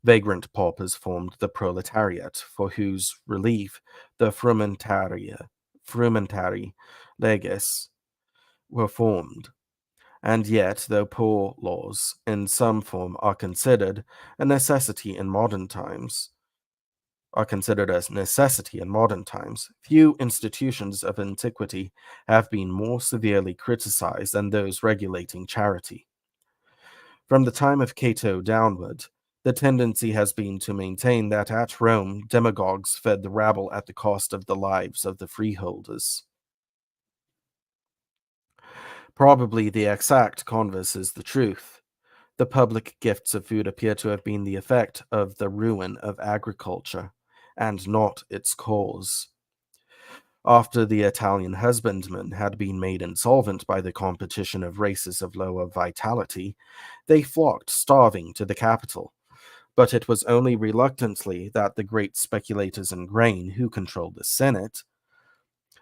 Vagrant paupers formed the proletariat, for whose relief the frumentari leges were formed. And yet, though poor laws in some form are considered a necessity in modern times, few institutions of antiquity have been more severely criticized than those regulating charity. From the time of Cato downward, the tendency has been to maintain that at Rome demagogues fed the rabble at the cost of the lives of the freeholders. Probably the exact converse is the truth. The public gifts of food appear to have been the effect of the ruin of agriculture, and not its cause. After the Italian husbandmen had been made insolvent by the competition of races of lower vitality, they flocked starving to the capital. But it was only reluctantly that the great speculators in grain, who controlled the Senate,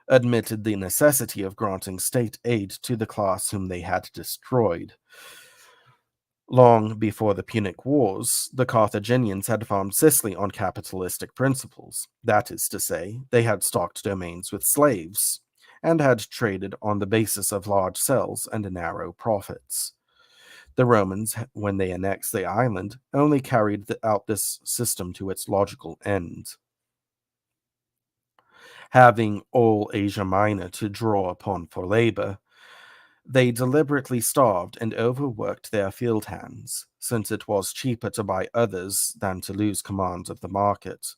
admitted the necessity of granting state aid to the class whom they had destroyed. Long before the Punic Wars, the Carthaginians had farmed Sicily on capitalistic principles. That is to say, they had stocked domains with slaves, and had traded on the basis of large sales and narrow profits. The Romans, when they annexed the island, only carried out this system to its logical end. Having all Asia Minor to draw upon for labor, they deliberately starved and overworked their field hands, since it was cheaper to buy others than to lose command of the market.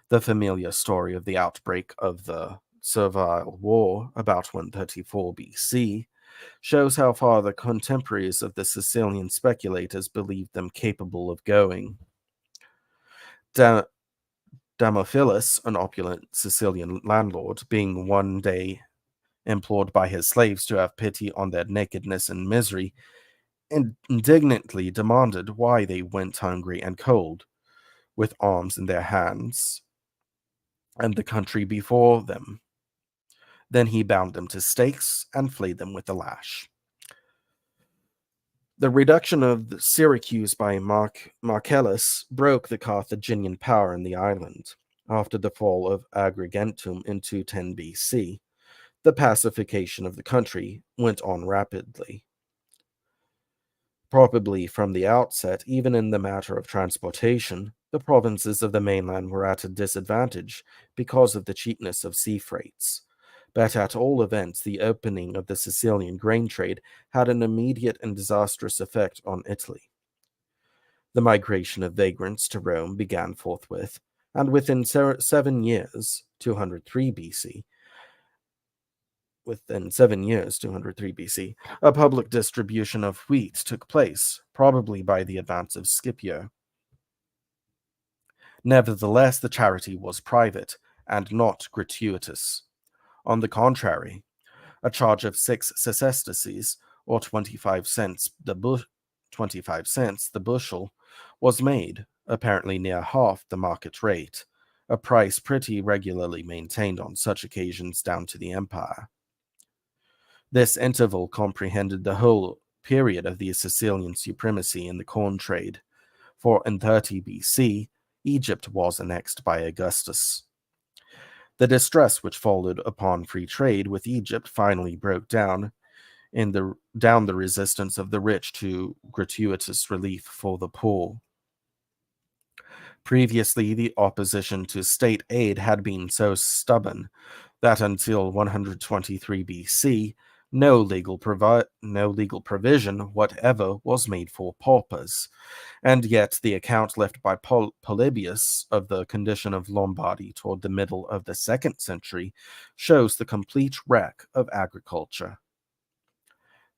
The familiar story of the outbreak of the Servile War about 134 BC shows how far the contemporaries of the Sicilian speculators believed them capable of going. Da- Damophilus, an opulent Sicilian landlord, being one day implored by his slaves to have pity on their nakedness and misery, indignantly demanded why they went hungry and cold, with arms in their hands, and the country before them. Then he bound them to stakes and flayed them with the lash. The reduction of Syracuse by Marcellus broke the Carthaginian power in the island. After the fall of Agrigentum in 210 BC, the pacification of the country went on rapidly. Probably from the outset, even in the matter of transportation, the provinces of the mainland were at a disadvantage because of the cheapness of sea freights. But at all events, the opening of the Sicilian grain trade had an immediate and disastrous effect on Italy. The migration of vagrants to Rome began forthwith, and within 7 years, 203 BC, within 7 years, 203 BC, a public distribution of wheat took place, probably by the advance of Scipio. Nevertheless, the charity was private and not gratuitous. On the contrary, a charge of 6 sesterces, or 25 cents the 25 cents the bushel, was made, apparently near half the market rate, a price pretty regularly maintained on such occasions down to the empire. This interval comprehended the whole period of the Sicilian supremacy in the corn trade, for in 30 BC, Egypt was annexed by Augustus. The distress which followed upon free trade with Egypt finally broke down the resistance of the rich to gratuitous relief for the poor. Previously, the opposition to state aid had been so stubborn that until 123 BC, no legal provision whatever was made for paupers, and yet the account left by Polybius of the condition of Lombardy toward the middle of the 2nd century shows the complete wreck of agriculture.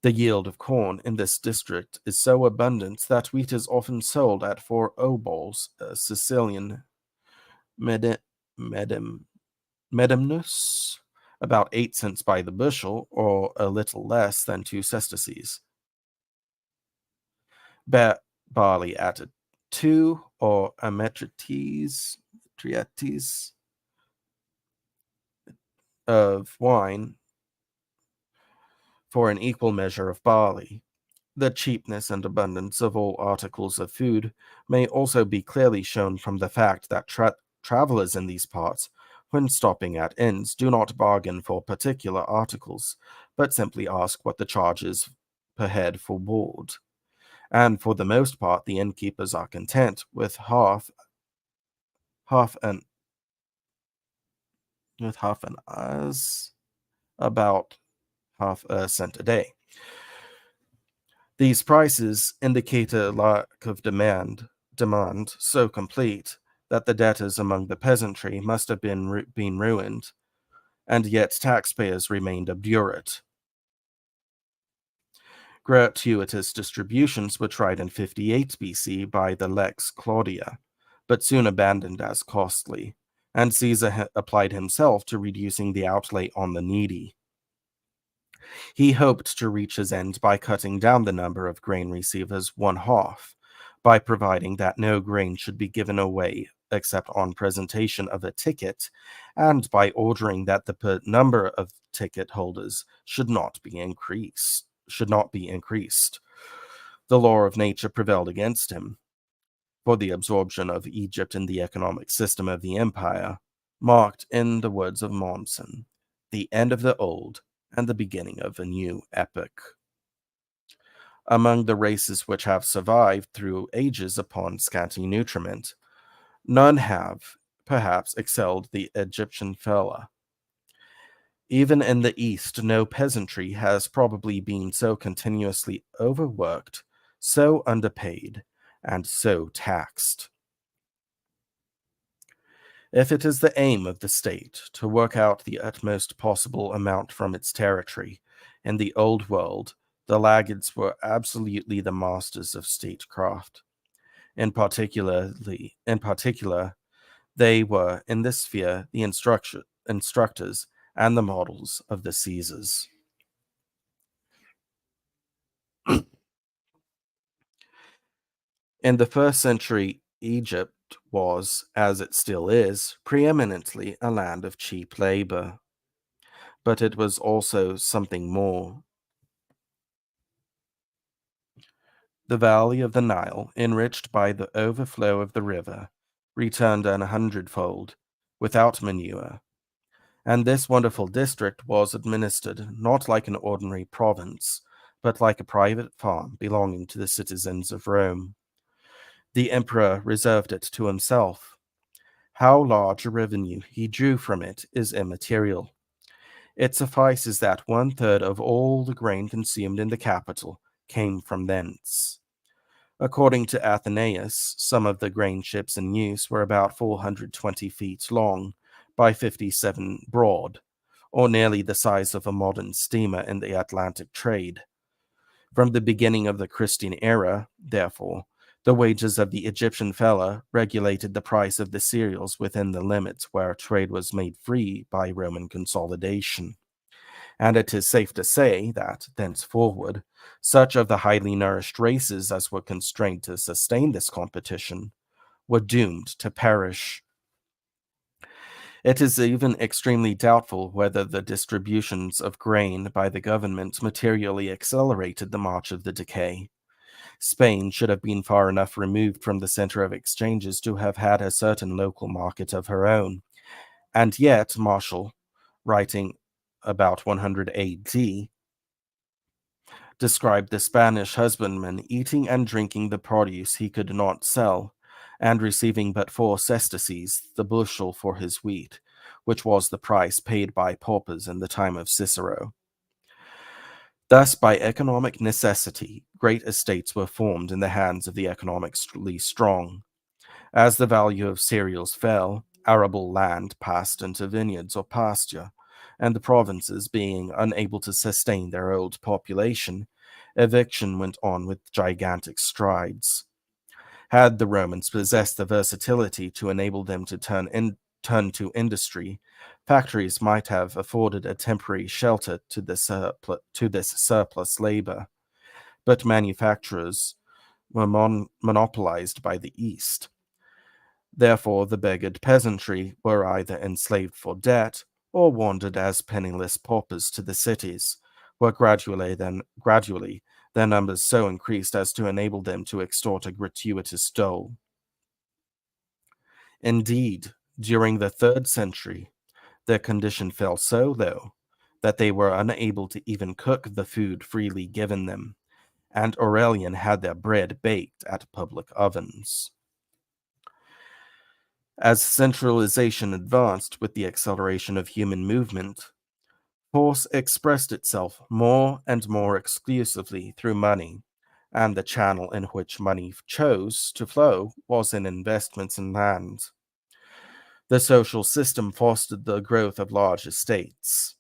The yield of corn in this district is so abundant that wheat is often sold at 4 obols, Sicilian medimnus, about 8 cents by the bushel, or a little less than 2 sesterces. Barley at 2, or a metrites of wine for an equal measure of barley. The cheapness and abundance of all articles of food may also be clearly shown from the fact that travelers in these parts, when stopping at inns, do not bargain for particular articles, but simply ask what the charge is per head for board. And for the most part, the innkeepers are content with half an as about half a cent a day. These prices indicate a lack of demand so complete that the debtors among the peasantry must have been ruined, and yet taxpayers remained obdurate. Gratuitous distributions were tried in 58 BC by the Lex Claudia, but soon abandoned as costly, and Caesar applied himself to reducing the outlay on the needy. He hoped to reach his end by cutting down the number of grain receivers 1/2, by providing that no grain should be given away except on presentation of a ticket, and by ordering that the number of ticket holders should not be increased. The law of nature prevailed against him, for the absorption of Egypt in the economic system of the empire marked, in the words of Mommsen, the end of the old and the beginning of a new epoch. Among the races which have survived through ages upon scanty nutriment, none have, perhaps, excelled the Egyptian fellah. Even in the East, no peasantry has probably been so continuously overworked, so underpaid, and so taxed. If it is the aim of the state to work out the utmost possible amount from its territory, In the Old World, the Laggards were absolutely the masters of statecraft. In particular, they were, in this sphere, the instructors and the models of the Caesars. In the first century, Egypt was, as it still is, preeminently a land of cheap labor. But it was also something more. The valley of the Nile, enriched by the overflow of the river, returned an hundredfold, without manure. And this wonderful district was administered not like an ordinary province, but like a private farm belonging to the citizens of Rome. The emperor reserved it to himself. How large a revenue he drew from it is immaterial. It suffices that 1/3 of all the grain consumed in the capital came from thence. According to Athenaeus, some of the grain ships in use were about 420 feet long by 57 broad, or nearly the size of a modern steamer in the Atlantic trade. From the beginning of the Christian era, therefore, the wages of the Egyptian fellah regulated the price of the cereals within the limits where trade was made free by Roman consolidation. And it is safe to say that, thenceforward, such of the highly nourished races as were constrained to sustain this competition were doomed to perish. It is even extremely doubtful whether the distributions of grain by the government materially accelerated the march of the decay. Spain should have been far enough removed from the center of exchanges to have had a certain local market of her own. And yet, Martial, writing about 100 AD, described the Spanish husbandman eating and drinking the produce he could not sell, and receiving but 4 sesterces the bushel for his wheat, which was the price paid by paupers in the time of Cicero. Thus, by economic necessity, great estates were formed in the hands of the economically strong. As the value of cereals fell, arable land passed into vineyards or pasture, and the provinces, being unable to sustain their old population, eviction went on with gigantic strides. Had the Romans possessed the versatility to enable them to turn to industry, factories might have afforded a temporary shelter to this surplus labor. But manufacturers were monopolized by the East. Therefore, the beggared peasantry were either enslaved for debt or wandered as penniless paupers to the cities, where gradually their numbers so increased as to enable them to extort a gratuitous dole. Indeed, during the 3rd century, their condition fell so low that they were unable to even cook the food freely given them, and Aurelian had their bread baked at public ovens. As centralization advanced with the acceleration of human movement, force expressed itself more and more exclusively through money, and the channel in which money chose to flow was in investments in land. The social system fostered the growth of large estates.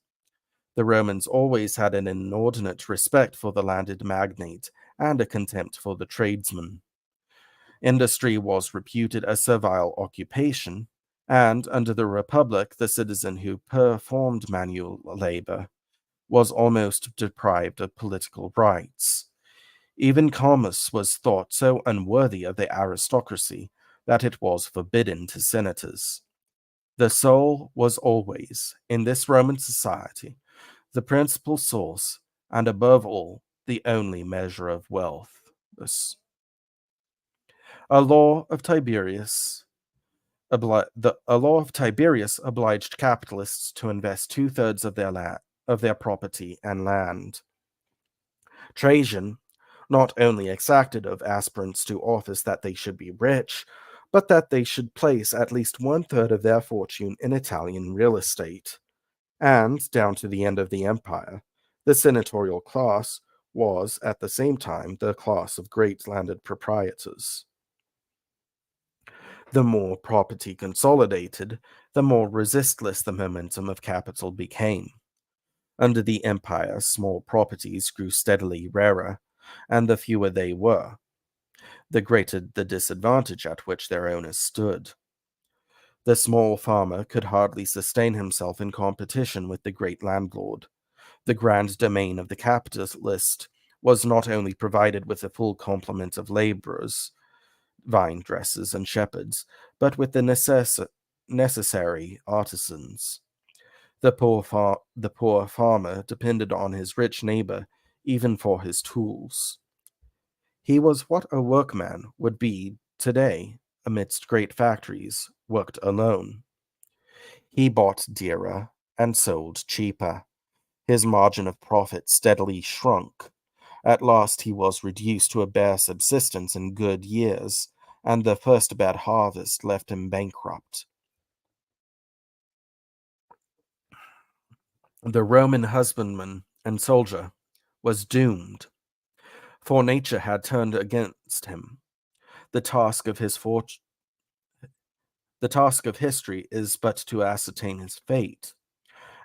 The Romans always had an inordinate respect for the landed magnate and a contempt for the tradesman. Industry was reputed a servile occupation, and under the Republic, the citizen who performed manual labor was almost deprived of political rights. Even commerce was thought so unworthy of the aristocracy that it was forbidden to senators. The soul was always, in this Roman society, the principal source, and above all, the only measure of wealth. A law of Tiberius obliged capitalists to invest 2/3 of their property and land. Trajan not only exacted of aspirants to office that they should be rich, but that they should place at least 1/3 of their fortune in Italian real estate. And, down to the end of the empire, the senatorial class was at the same time the class of great landed proprietors. The more property consolidated, the more resistless the momentum of capital became. Under the empire, small properties grew steadily rarer, and the fewer they were, the greater the disadvantage at which their owners stood. The small farmer could hardly sustain himself in competition with the great landlord. The grand domain of the capitalist was not only provided with a full complement of laborers, vine dressers, and shepherds, but with the necessary artisans. The poor farmer depended on his rich neighbor even for his tools. He was what a workman would be today amidst great factories, worked alone. He bought dearer and sold cheaper. His margin of profit steadily shrunk. At last he was reduced to a bare subsistence in good years, and the first bad harvest left him bankrupt. The Roman husbandman and soldier was doomed, for nature had turned against him. The task of his fort- the task of history is but to ascertain his fate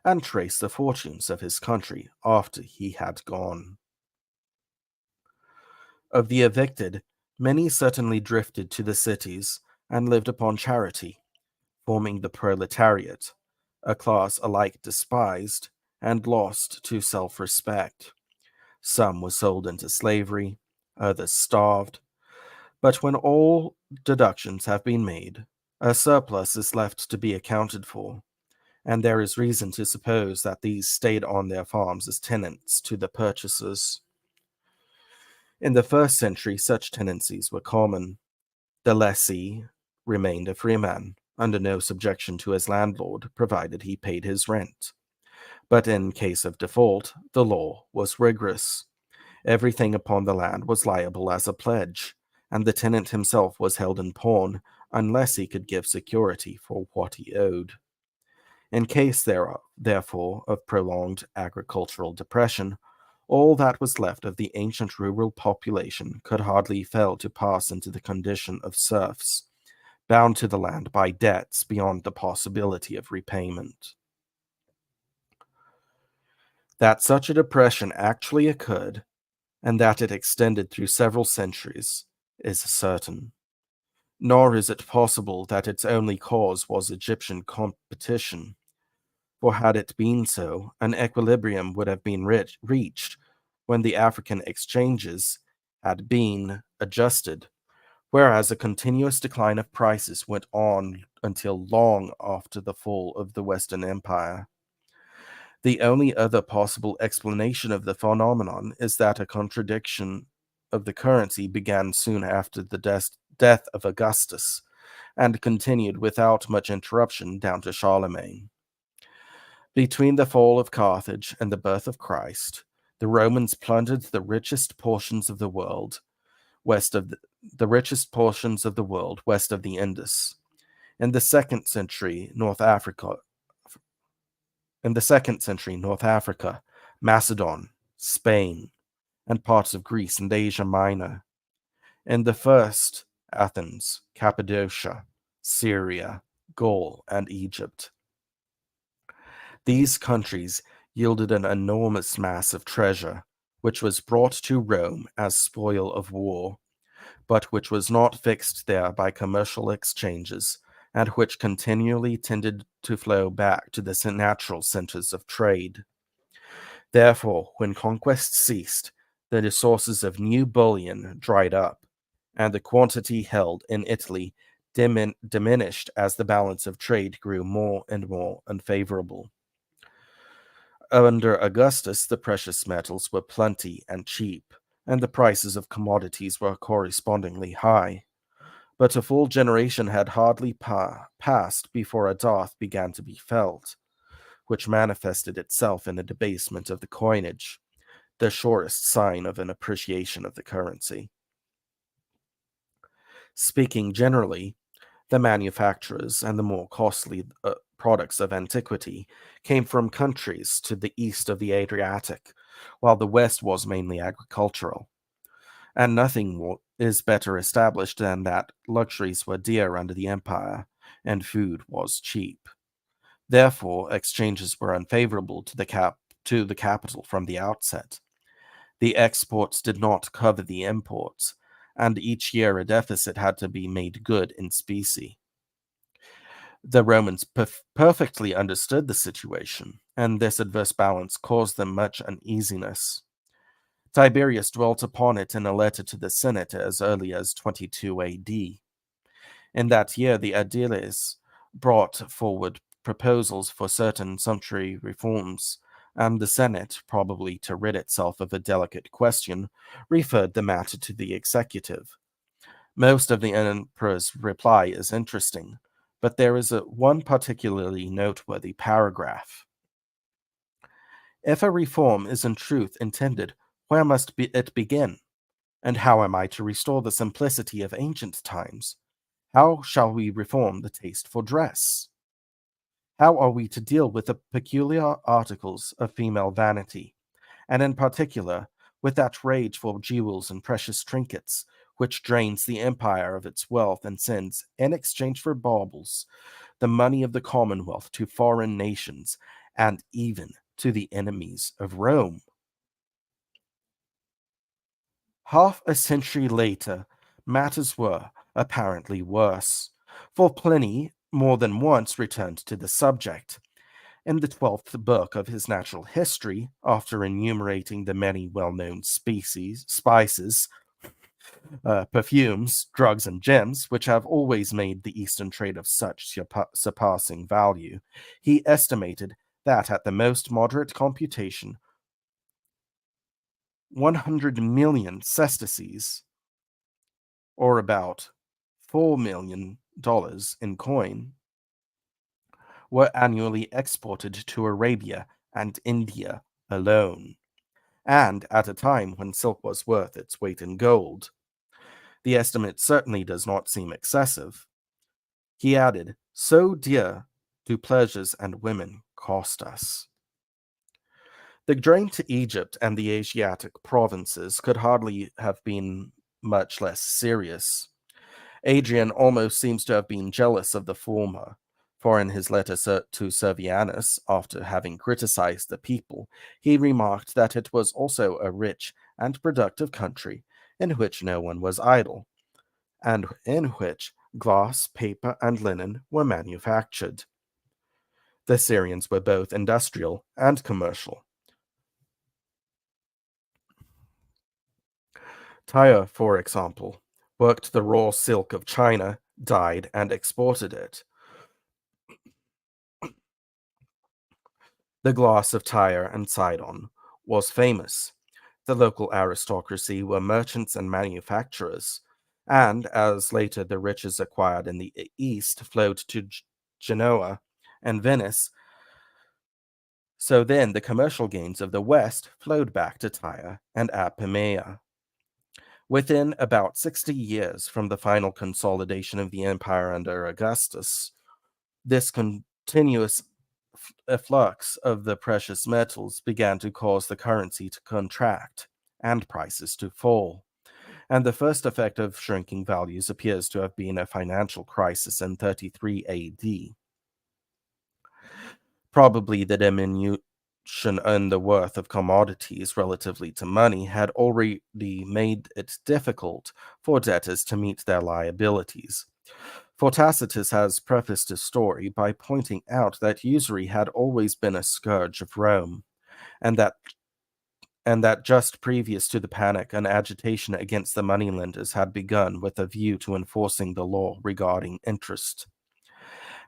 and trace the fortunes of his country after he had gone. Of the evicted, many certainly drifted to the cities and lived upon charity, forming the proletariat, a class alike despised and lost to self-respect. Some were sold into slavery, others starved. But when all deductions have been made, a surplus is left to be accounted for, and there is reason to suppose that these stayed on their farms as tenants to the purchasers. In the first century, such tenancies were common. The lessee remained a freeman, under no subjection to his landlord, provided he paid his rent. But in case of default, the law was rigorous. Everything upon the land was liable as a pledge, and the tenant himself was held in pawn unless he could give security for what he owed. In case thereof, therefore, of prolonged agricultural depression, all that was left of the ancient rural population could hardly fail to pass into the condition of serfs, bound to the land by debts beyond the possibility of repayment. That such a depression actually occurred, and that it extended through several centuries, is certain. Nor is it possible that its only cause was Egyptian competition, for had it been so, an equilibrium would have been reached when the African exchanges had been adjusted, whereas a continuous decline of prices went on until long after the fall of the Western Empire. The only other possible explanation of the phenomenon is that a contradiction of the currency began soon after the death of Augustus and continued without much interruption down to Charlemagne. Between the fall of Carthage and the birth of Christ, the Romans plundered the richest portions of the world west of the Indus. In the second century, North Africa, Macedon, Spain, and parts of Greece and Asia Minor. In the first, Athens, Cappadocia, Syria, Gaul, and Egypt. These countries yielded an enormous mass of treasure, which was brought to Rome as spoil of war, but which was not fixed there by commercial exchanges, and which continually tended to flow back to the natural centers of trade. Therefore, when conquest ceased, the resources of new bullion dried up, and the quantity held in Italy diminished as the balance of trade grew more and more unfavorable. Under Augustus, the precious metals were plenty and cheap, and the prices of commodities were correspondingly high. But a full generation had hardly passed before a dearth began to be felt, which manifested itself in a debasement of the coinage, the surest sign of an appreciation of the currency. Speaking generally, the manufacturers and the more costly products of antiquity came from countries to the east of the Adriatic, while the west was mainly agricultural. And nothing is better established than that luxuries were dear under the empire, and food was cheap. Therefore, exchanges were unfavorable to the to the capital from the outset. The exports did not cover the imports, and each year a deficit had to be made good in specie. The Romans perfectly understood the situation, and this adverse balance caused them much uneasiness. Tiberius dwelt upon it in a letter to the Senate as early as 22 AD. In that year, the aediles brought forward proposals for certain sumptuary reforms, and the Senate, probably to rid itself of a delicate question, referred the matter to the executive. Most of the emperor's reply is interesting, but there is one particularly noteworthy paragraph. If a reform is in truth intended, where must it begin? And how am I to restore the simplicity of ancient times? How shall we reform the taste for dress? How are we to deal with the peculiar articles of female vanity, and in particular with that rage for jewels and precious trinkets, which drains the empire of its wealth and sends, in exchange for baubles, the money of the commonwealth to foreign nations, and even to the enemies of Rome? Half a century later, matters were apparently worse, for Pliny more than once returned to the subject. In the 12th book of his natural history, after enumerating the many well-known spices, perfumes, drugs, and gems, which have always made the Eastern trade of such surpassing value, he estimated that at the most moderate computation, 100 million sesterces, or about $4 million in coin, were annually exported to Arabia and India alone, and at a time when silk was worth its weight in gold. The estimate certainly does not seem excessive. He added, "So dear do pleasures and women cost us." The drain to Egypt and the Asiatic provinces could hardly have been much less serious. Adrian almost seems to have been jealous of the former, for in his letter to Servianus, after having criticized the people, he remarked that it was also a rich and productive country in which no one was idle, and in which glass, paper, and linen were manufactured. The Syrians were both industrial and commercial. Tyre, for example, worked the raw silk of China, dyed, and exported it. The glass of Tyre and Sidon was famous. The local aristocracy were merchants and manufacturers, and as later the riches acquired in the east flowed to Genoa and Venice, so then the commercial gains of the west flowed back to Tyre and Apamea. Within about 60 years from the final consolidation of the empire under Augustus, this continuous efflux of the precious metals began to cause the currency to contract and prices to fall. And the first effect of shrinking values appears to have been a financial crisis in 33 AD. Probably the diminution in the worth of commodities relatively to money had already made it difficult for debtors to meet their liabilities. For Tacitus has prefaced his story by pointing out that usury had always been a scourge of Rome, and that just previous to the panic, an agitation against the moneylenders had begun with a view to enforcing the law regarding interest.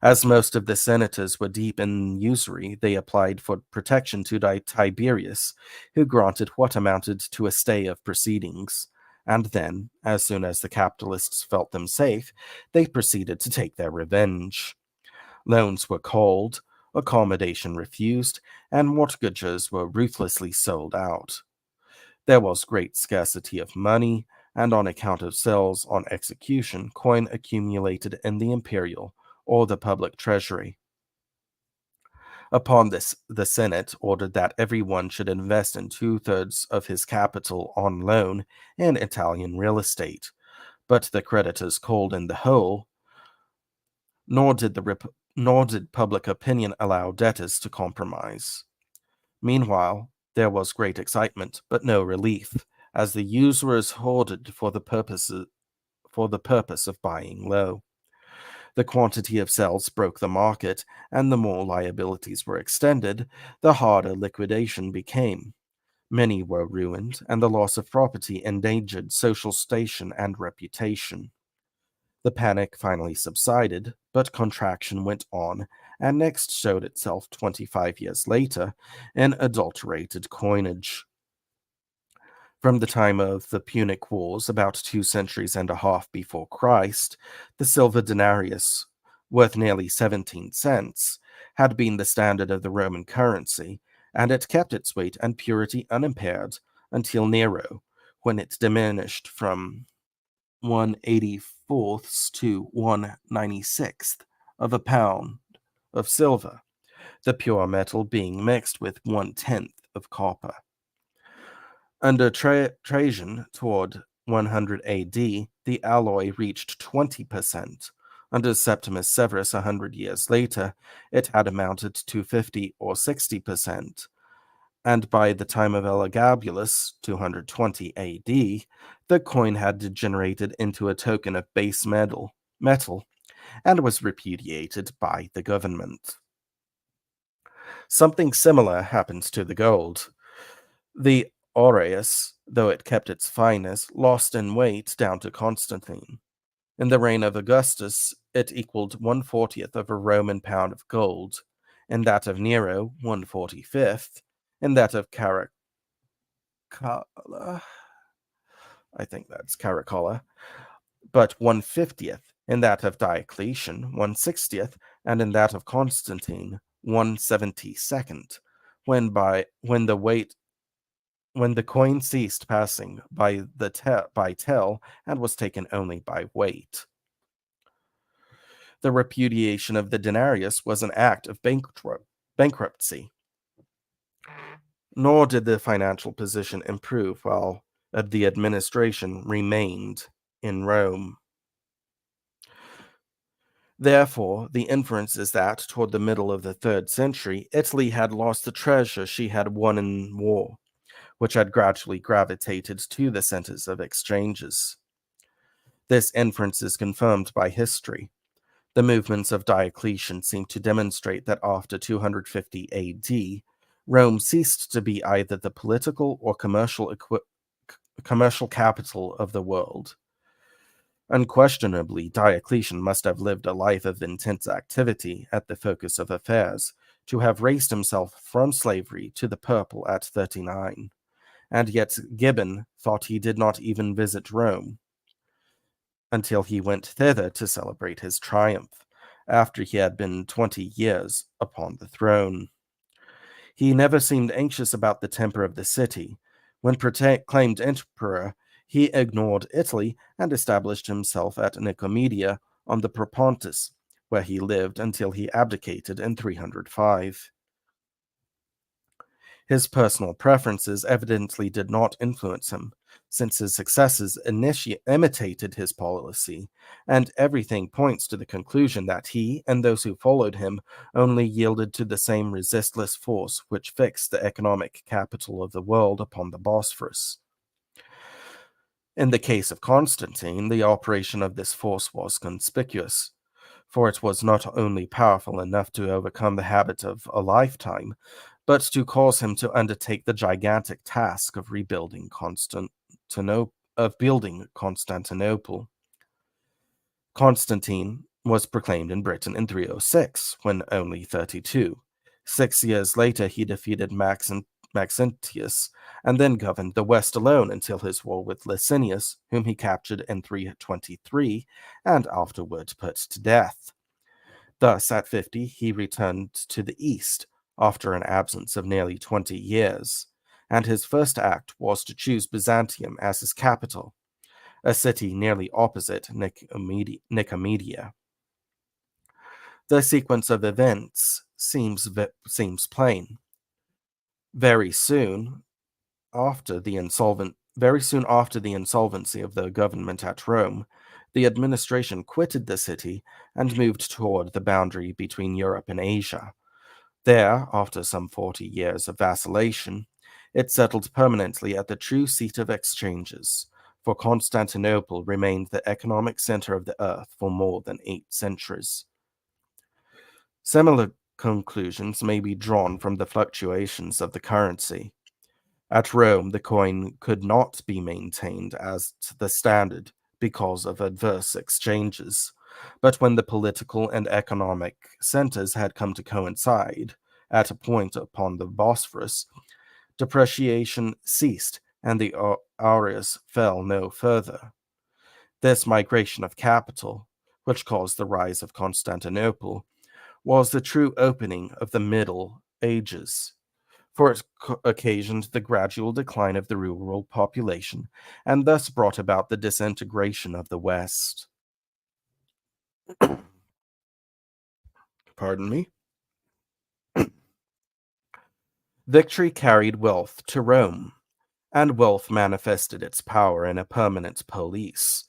As most of the senators were deep in usury, they applied for protection to Tiberius, who granted what amounted to a stay of proceedings. And then, as soon as the capitalists felt them safe, they proceeded to take their revenge. Loans were called, accommodation refused, and mortgages were ruthlessly sold out. There was great scarcity of money, and on account of sales on execution, coin accumulated in the imperial or the public treasury. Upon this, the Senate ordered that everyone should invest in 2/3 of his capital on loan in Italian real estate, but the creditors called in the whole, nor did public opinion allow debtors to compromise. Meanwhile, there was great excitement, but no relief, as the usurers hoarded for the purpose of buying low. The quantity of cells broke the market, and the more liabilities were extended, the harder liquidation became. Many were ruined, and the loss of property endangered social station and reputation. The panic finally subsided, but contraction went on, and next showed itself 25 years later in adulterated coinage. From the time of the Punic Wars, about 2 centuries and a half before Christ, the silver denarius, worth nearly 17 cents, had been the standard of the Roman currency, and it kept its weight and purity unimpaired until Nero, when it diminished from 1/84 to 1/96 of a pound of silver, the pure metal being mixed with 1/10 of copper. Under Trajan, toward 100 AD, the alloy reached 20%. Under Septimus Severus 100 years later, it had amounted to 50 or 60%. And by the time of Elagabalus, 220 AD, the coin had degenerated into a token of base metal, and was repudiated by the government. Something similar happened to the gold. The aureus, though it kept its fineness, lost in weight down to Constantine. In the reign of Augustus, it equaled 1/40th of a Roman pound of gold. In that of Nero, 1/45th. In that of Caracalla, I think that's Caracalla, but 1/50th. In that of Diocletian, 1/60th, and in that of Constantine, 1/72nd. When the coin ceased passing by tell and was taken only by weight. The repudiation of the denarius was an act of bankruptcy. Nor did the financial position improve while the administration remained in Rome. Therefore, the inference is that, toward the middle of the 3rd century, Italy had lost the treasure she had won in war, which had gradually gravitated to the centers of exchanges. This inference is confirmed by history. The movements of Diocletian seem to demonstrate that after 250 AD, Rome ceased to be either the political or commercial capital of the world. Unquestionably, Diocletian must have lived a life of intense activity at the focus of affairs, to have raised himself from slavery to the purple at 39. And yet Gibbon thought he did not even visit Rome until he went thither to celebrate his triumph, after he had been 20 years upon the throne. He never seemed anxious about the temper of the city. When proclaimed emperor, he ignored Italy and established himself at Nicomedia on the Propontis, where he lived until he abdicated in 305. His personal preferences evidently did not influence him, since his successors imitated his policy, and everything points to the conclusion that he and those who followed him only yielded to the same resistless force which fixed the economic capital of the world upon the Bosphorus. In the case of Constantine, the operation of this force was conspicuous, for it was not only powerful enough to overcome the habit of a lifetime, but to cause him to undertake the gigantic task of building Constantinople. Constantine was proclaimed in Britain in 306, when only 32. 6 years later, he defeated Maxentius, and then governed the West alone until his war with Licinius, whom he captured in 323, and afterward put to death. Thus, at 50, he returned to the East, after an absence of nearly 20 years, and his first act was to choose Byzantium as his capital, a city nearly opposite Nicomedia. The sequence of events seems plain. Very soon after the insolvency of the government at Rome, the administration quitted the city and moved toward the boundary between Europe and Asia. There, after some 40 years of vacillation, it settled permanently at the true seat of exchanges, for Constantinople remained the economic center of the earth for more than 8 centuries. Similar conclusions may be drawn from the fluctuations of the currency. At Rome, the coin could not be maintained as the standard because of adverse exchanges. But when the political and economic centers had come to coincide at a point upon the Bosphorus, depreciation ceased and the aureus fell no further. This migration of capital, which caused the rise of Constantinople, was the true opening of the Middle Ages, for it occasioned the gradual decline of the rural population and thus brought about the disintegration of the West. Pardon me? Victory carried wealth to Rome, and wealth manifested its power in a permanent police.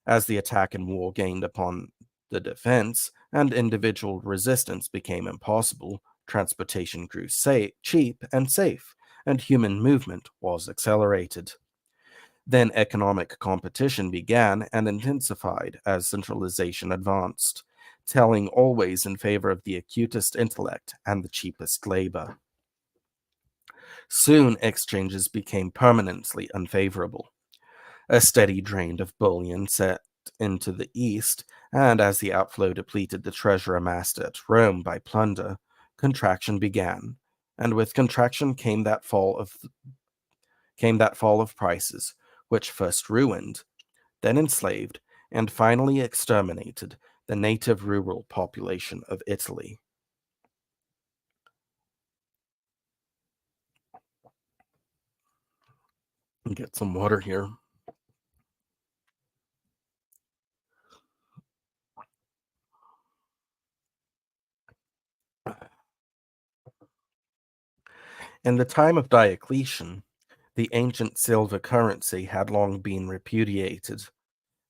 As the attack and war gained upon the defense and individual resistance became impossible, transportation grew cheap and safe, and human movement was accelerated. Then economic competition began and intensified as centralization advanced, telling always in favor of the acutest intellect and the cheapest labor. Soon exchanges became permanently unfavorable. A steady drain of bullion set into the east, and as the outflow depleted the treasure amassed at Rome by plunder, contraction began, and with contraction came that fall of prices, which first ruined, then enslaved, and finally exterminated the native rural population of Italy. Get some water here. In the time of Diocletian, the ancient silver currency had long been repudiated,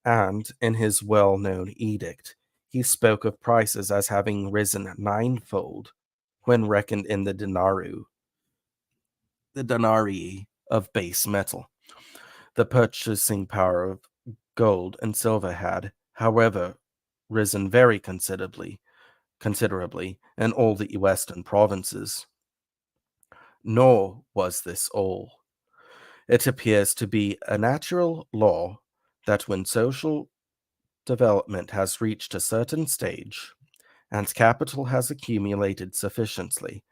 and in his well known edict, he spoke of prices as having risen ninefold when reckoned in the denarii of base metal. The purchasing power of gold and silver had, however, risen very considerably in all the western provinces. Nor was this all. It appears to be a natural law that when social development has reached a certain stage, and capital has accumulated sufficiently,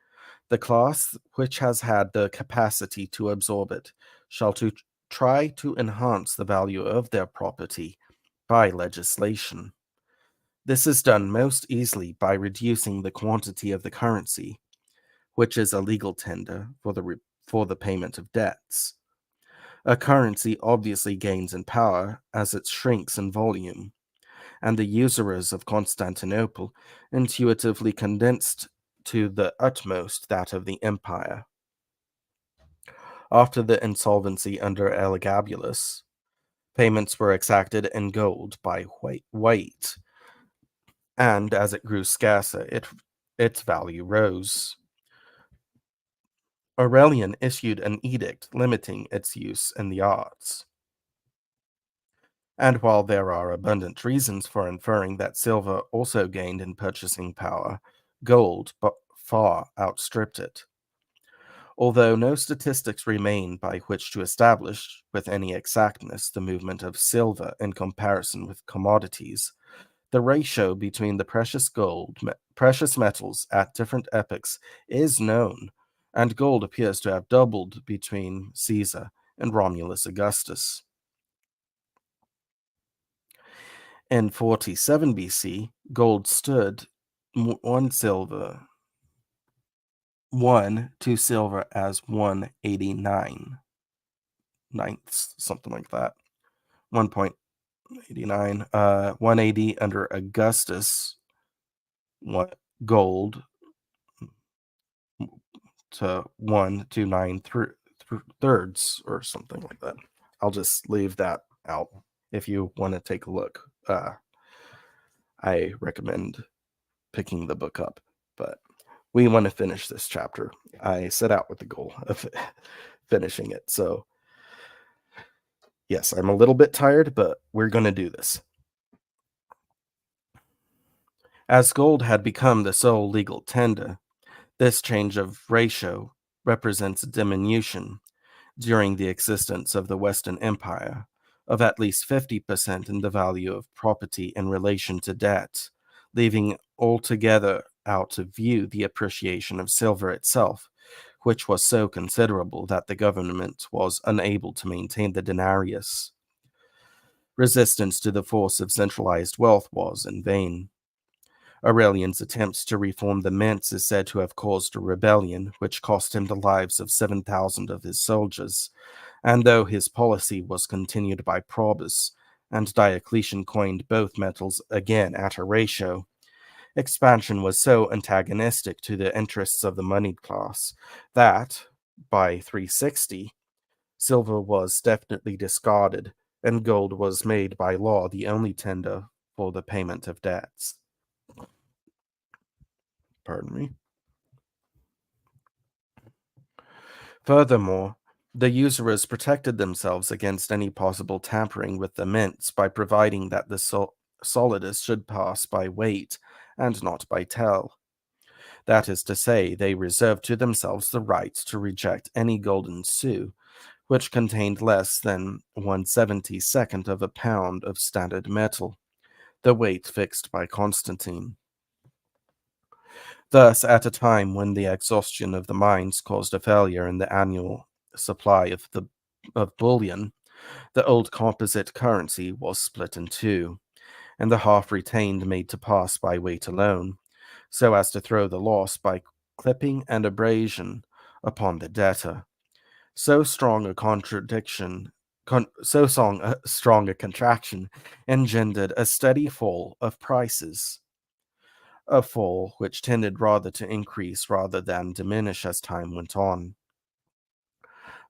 the class which has had the capacity to absorb it shall try to enhance the value of their property by legislation. This is done most easily by reducing the quantity of the currency, which is a legal tender for the payment of debts. A currency obviously gains in power as it shrinks in volume, and the usurers of Constantinople intuitively condensed to the utmost that of the empire. After the insolvency under Elagabalus, payments were exacted in gold by weight, and as it grew scarcer, its value rose. Aurelian issued an edict limiting its use in the arts. And while there are abundant reasons for inferring that silver also gained in purchasing power, gold far outstripped it. Although no statistics remain by which to establish with any exactness the movement of silver in comparison with commodities, the ratio between the precious metals at different epochs is known, and gold appears to have doubled between Caesar and Romulus Augustus. In 47 BC, gold stood one to silver as 189 ninths, something like that. 1.89, 180 under Augustus, gold to 129 thirds or something like that. I'll just leave that out if you want to take a look. I recommend picking the book up, but We want to finish this chapter. I set out with the goal of finishing it. So, yes, I'm a little bit tired, but we're going to do this. As gold had become the sole legal tender, this change of ratio represents a diminution during the existence of the Western Empire of at least 50% in the value of property in relation to debt, leaving altogether out of view the appreciation of silver itself, which was so considerable that the government was unable to maintain the denarius. Resistance to the force of centralized wealth was in vain. Aurelian's attempts to reform the mints is said to have caused a rebellion, which cost him the lives of 7,000 of his soldiers, and though his policy was continued by Probus, and Diocletian coined both metals again at a ratio, expansion was so antagonistic to the interests of the moneyed class that, by 360, silver was definitely discarded, and gold was made by law the only tender for the payment of debts. Pardon me. Furthermore, the usurers protected themselves against any possible tampering with the mints by providing that the solidus should pass by weight and not by tell. That is to say, they reserved to themselves the right to reject any golden sou which contained less than 1/72nd of a pound of standard metal, the weight fixed by Constantine. Thus, at a time when the exhaustion of the mines caused a failure in the annual supply of bullion, the old composite currency was split in two, and the half retained made to pass by weight alone, so as to throw the loss by clipping and abrasion upon the debtor. So strong a strong a contraction engendered a steady fall of prices, a fall which tended rather to increase rather than diminish as time went on.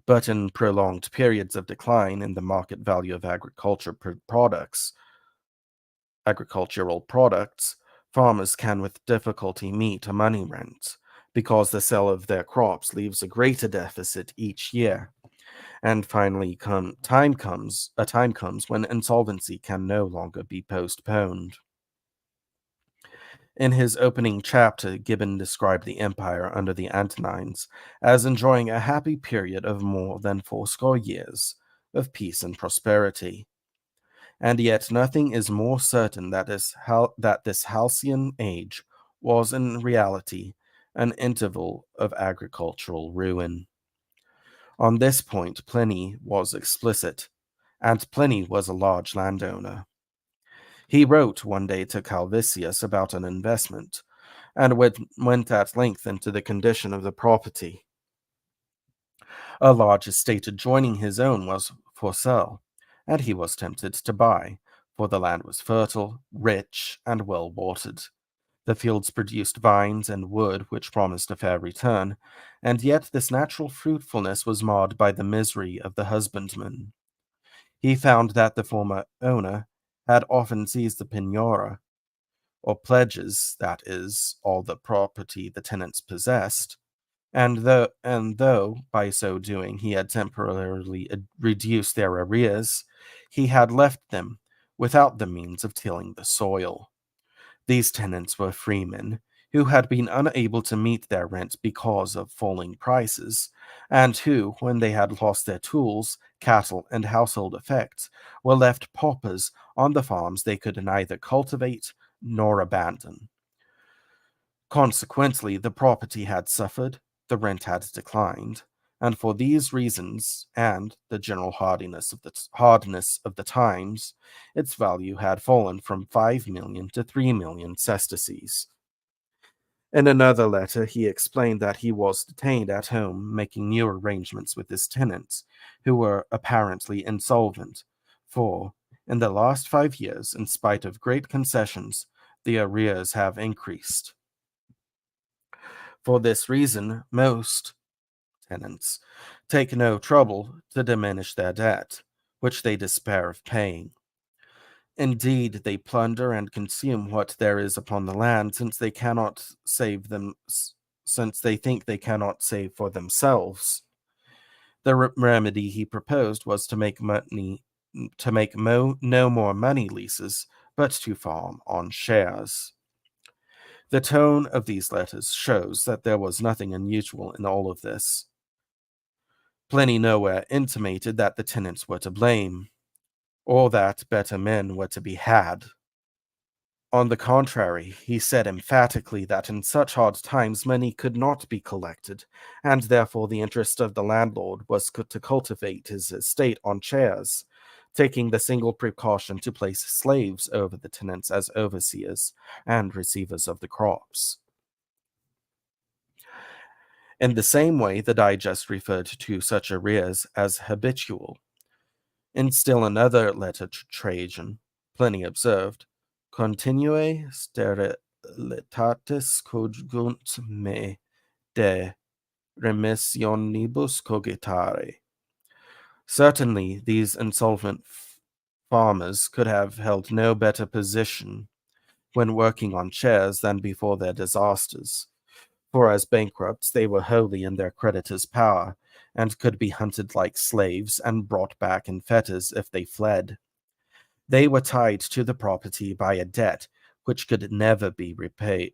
But in prolonged periods of decline in the market value of agricultural products, farmers can with difficulty meet a money rent, because the sale of their crops leaves a greater deficit each year. And finally, a time comes when insolvency can no longer be postponed. In his opening chapter, Gibbon described the empire under the Antonines as enjoying a happy period of more than fourscore years of peace and prosperity. And yet nothing is more certain that this halcyon age was in reality an interval of agricultural ruin. On this point, Pliny was explicit, and Pliny was a large landowner. He wrote one day to Calvisius about an investment, and went at length into the condition of the property. A large estate adjoining his own was for sale, and he was tempted to buy, for the land was fertile, rich, and well watered. The fields produced vines and wood which promised a fair return, and yet this natural fruitfulness was marred by the misery of the husbandman. He found that the former owner had often seized the penura, or pledges, that is, all the property the tenants possessed, and though by so doing he had temporarily reduced their arrears, he had left them without the means of tilling the soil. These tenants were freemen who had been unable to meet their rent because of falling prices, and who, when they had lost their tools, cattle, and household effects, were left paupers on the farms they could neither cultivate nor abandon. Consequently, the property had suffered, the rent had declined, and for these reasons, and the general hardness of the times, its value had fallen from 5 million to 3 million sesterces. In another letter, he explained that he was detained at home making new arrangements with his tenants, who were apparently insolvent, for, in the last 5 years, in spite of great concessions, the arrears have increased. For this reason, most tenants take no trouble to diminish their debt, which they despair of paying. Indeed, they plunder and consume what there is upon the land, since they cannot since they think they cannot save for themselves. The remedy he proposed was no more money leases, but to farm on shares. The tone of these letters shows that there was nothing unusual in all of this. Pliny nowhere intimated that the tenants were to blame, or that better men were to be had. On the contrary, he said emphatically that in such hard times money could not be collected, and therefore the interest of the landlord was to cultivate his estate on shares, taking the single precaution to place slaves over the tenants as overseers and receivers of the crops. In the same way, the digest referred to such arrears as habitual. In still another letter to Trajan, Pliny observed, Continue sterilitatis cogunt me de remissionibus cogitare. Certainly, these insolvent farmers could have held no better position when working on shares than before their disasters, for as bankrupts they were wholly in their creditors' power, and could be hunted like slaves and brought back in fetters if they fled. They were tied to the property by a debt which could never be paid,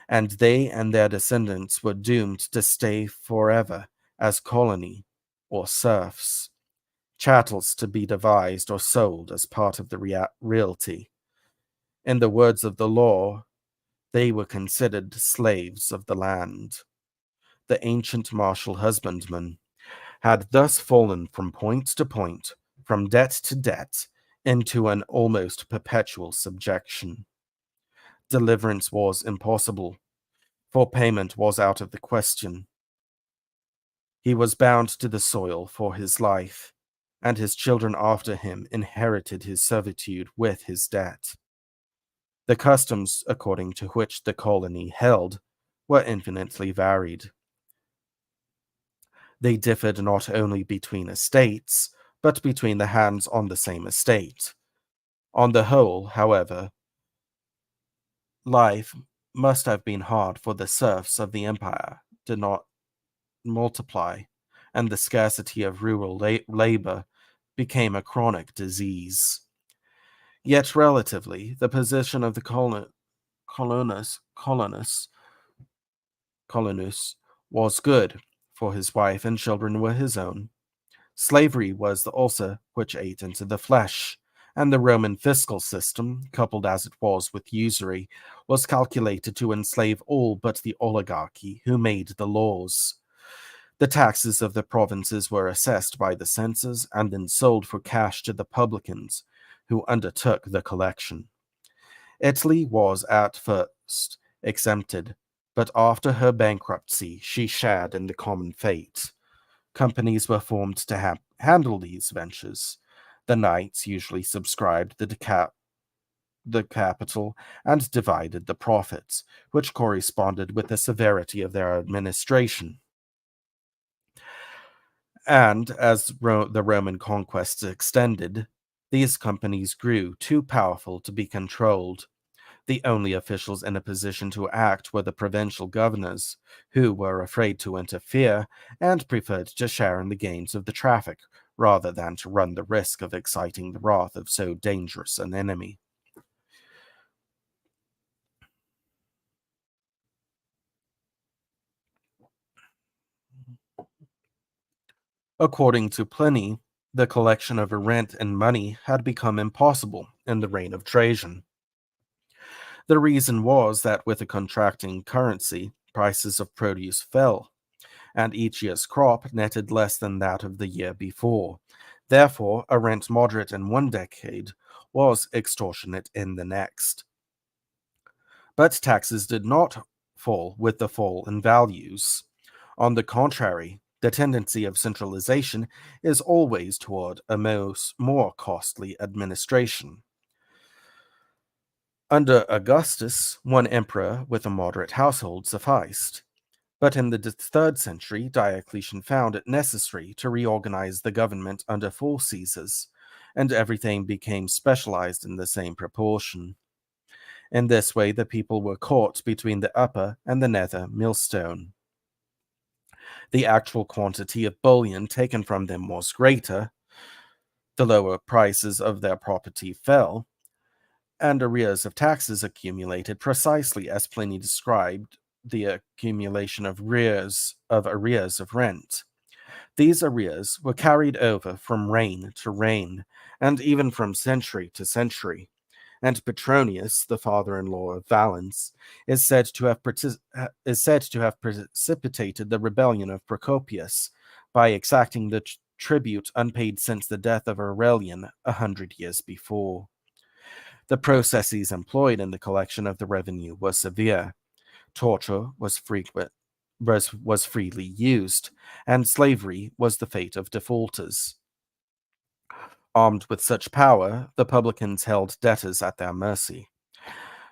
and they and their descendants were doomed to stay forever as colony or serfs, chattels to be devised or sold as part of the realty. In the words of the law, they were considered slaves of the land. The ancient martial husbandman had thus fallen from point to point, from debt to debt, into an almost perpetual subjection. Deliverance was impossible, for payment was out of the question. He was bound to the soil for his life, and his children after him inherited his servitude with his debt. The customs according to which the colony held were infinitely varied. They differed not only between estates, but between the hands on the same estate. On the whole, however, life must have been hard, for the serfs of the empire did not multiply, and the scarcity of rural labor became a chronic disease. Yet relatively, the position of the colonus was good, for his wife and children were his own. Slavery was the ulcer which ate into the flesh, and the Roman fiscal system, coupled as it was with usury, was calculated to enslave all but the oligarchy who made the laws. The taxes of the provinces were assessed by the censors and then sold for cash to the publicans, who undertook the collection. Italy was at first exempted, but after her bankruptcy she shared in the common fate. Companies were formed to handle these ventures. The knights usually subscribed the capital and divided the profits, which corresponded with the severity of their administration. And as the Roman conquests extended, these companies grew too powerful to be controlled. The only officials in a position to act were the provincial governors, who were afraid to interfere and preferred to share in the gains of the traffic rather than to run the risk of exciting the wrath of so dangerous an enemy. According to Pliny, the collection of rent and money had become impossible in the reign of Trajan. The reason was that with a contracting currency, prices of produce fell, and each year's crop netted less than that of the year before. Therefore, a rent moderate in one decade was extortionate in the next. But taxes did not fall with the fall in values. On the contrary, the tendency of centralization is always toward a more costly administration. Under Augustus, one emperor with a moderate household sufficed. But in the 3rd century, Diocletian found it necessary to reorganize the government under 4 Caesars, and everything became specialized in the same proportion. In this way, the people were caught between the upper and the nether millstone. The actual quantity of bullion taken from them was greater, the lower prices of their property fell, and arrears of taxes accumulated precisely as Pliny described the accumulation of arrears of rent. These arrears were carried over from reign to reign, and even from century to century. And Petronius, the father-in-law of Valens, is said to have precipitated the rebellion of Procopius by exacting the tribute unpaid since the death of Aurelian 100 years before. The processes employed in the collection of the revenue were severe. Torture was freely used, and slavery was the fate of defaulters. Armed with such power, the publicans held debtors at their mercy.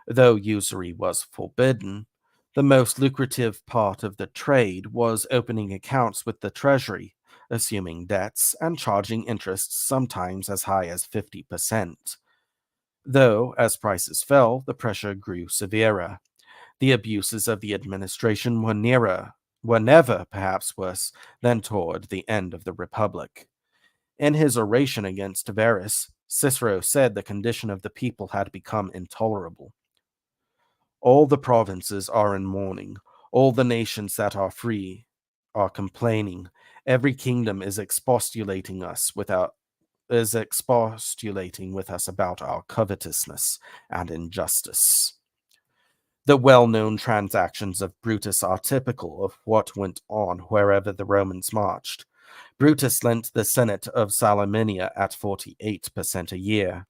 Though usury was forbidden, the most lucrative part of the trade was opening accounts with the treasury, assuming debts, and charging interest sometimes as high as 50%. Though, as prices fell, the pressure grew severer. The abuses of the administration were never perhaps worse than toward the end of the Republic. In his oration against Verus, Cicero said the condition of the people had become intolerable. All the provinces are in mourning, all the nations that are free are complaining, every kingdom is expostulating with us about our covetousness and injustice. The well-known transactions of Brutus are typical of what went on wherever the Romans marched. Brutus lent the Senate of Salaminia at 48% a year.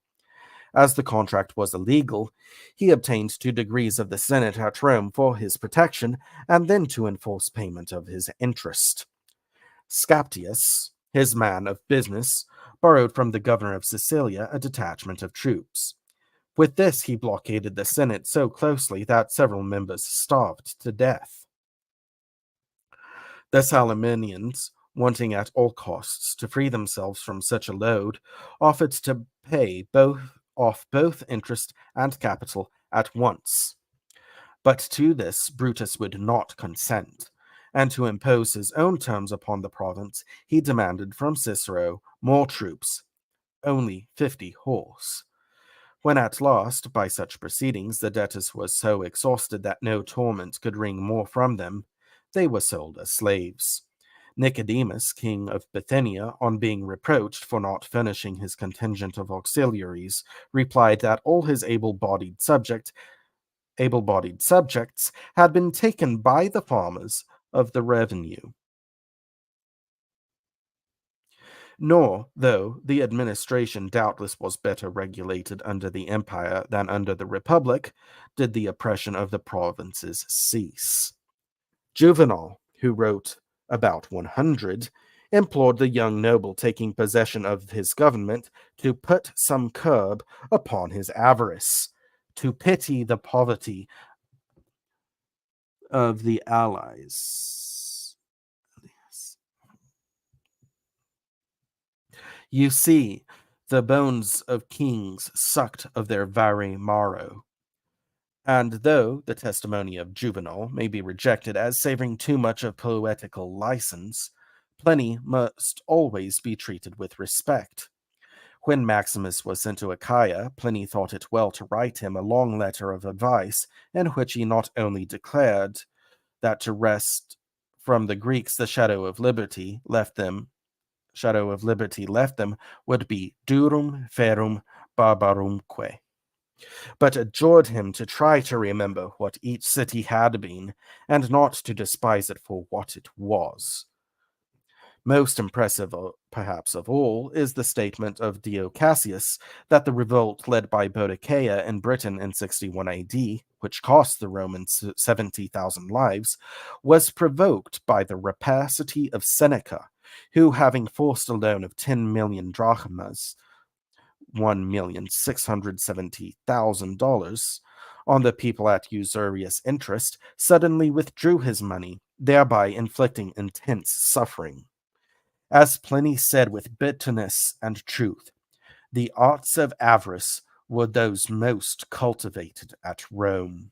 As the contract was illegal, he obtained 2 degrees of the Senate at Rome for his protection and then to enforce payment of his interest. Scaptius, his man of business, borrowed from the governor of Sicilia a detachment of troops. With this, he blockaded the Senate so closely that several members starved to death. The Salaminians, wanting at all costs to free themselves from such a load, offered to pay off both interest and capital at once. But to this Brutus would not consent, and to impose his own terms upon the province, he demanded from Cicero more troops, only 50 horse. When at last, by such proceedings, the debtors were so exhausted that no torment could wring more from them, they were sold as slaves. Nicodemus, king of Bithynia, on being reproached for not furnishing his contingent of auxiliaries, replied that all his able-bodied subjects had been taken by the farmers of the revenue. Nor, though the administration doubtless was better regulated under the empire than under the republic, did the oppression of the provinces cease. Juvenal, who wrote about 100, implored the young noble taking possession of his government to put some curb upon his avarice, to pity the poverty of the allies. You see, the bones of kings sucked of their very marrow. And though the testimony of Juvenal may be rejected as savoring too much of poetical license, Pliny must always be treated with respect. When Maximus was sent to Achaia, Pliny thought it well to write him a long letter of advice, in which he not only declared that to wrest from the Greeks the shadow of liberty left them would be durum ferum barbarumque, but adjured him to try to remember what each city had been, and not to despise it for what it was. Most impressive, perhaps of all, is the statement of Dio Cassius that the revolt led by Boudicca in Britain in 61 AD, which cost the Romans 70,000 lives, was provoked by the rapacity of Seneca, who, having forced a loan of 10 million drachmas, $1,670,000, on the people at usurious interest, suddenly withdrew his money, thereby inflicting intense suffering. As Pliny said with bitterness and truth, the arts of avarice were those most cultivated at Rome.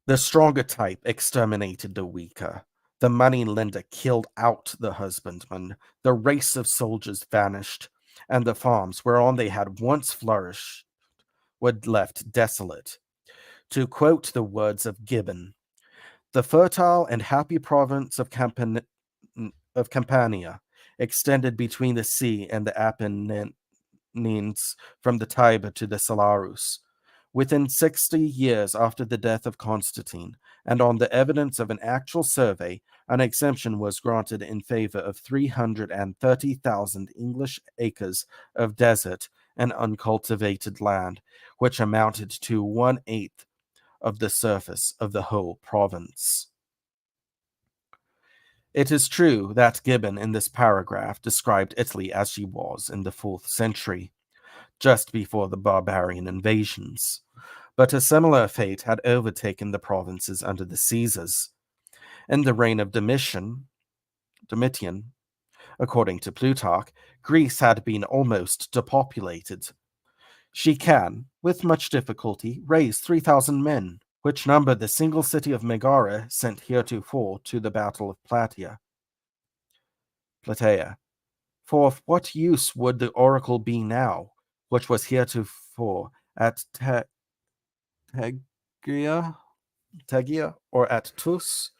The stronger type exterminated the weaker. The money-lender killed out the husbandman. The race of soldiers vanished, and the farms whereon they had once flourished were left desolate. To quote the words of Gibbon, the fertile and happy province of Campania extended between the sea and the Apennines from the Tiber to the Salarus. Within 60 years after the death of Constantine, and on the evidence of an actual survey, an exemption was granted in favor of 330,000 English acres of desert and uncultivated land, which amounted to 1/8 of the surface of the whole province. It is true that Gibbon in this paragraph described Italy as she was in the 4th century, just before the barbarian invasions. But a similar fate had overtaken the provinces under the Caesars. In the reign of Domitian, according to Plutarch, Greece had been almost depopulated. She can, with much difficulty, raise 3,000 men, which number the single city of Megara sent heretofore to the battle of Plataea. For of what use would the oracle be now, which was heretofore at Tegia, or at Tus?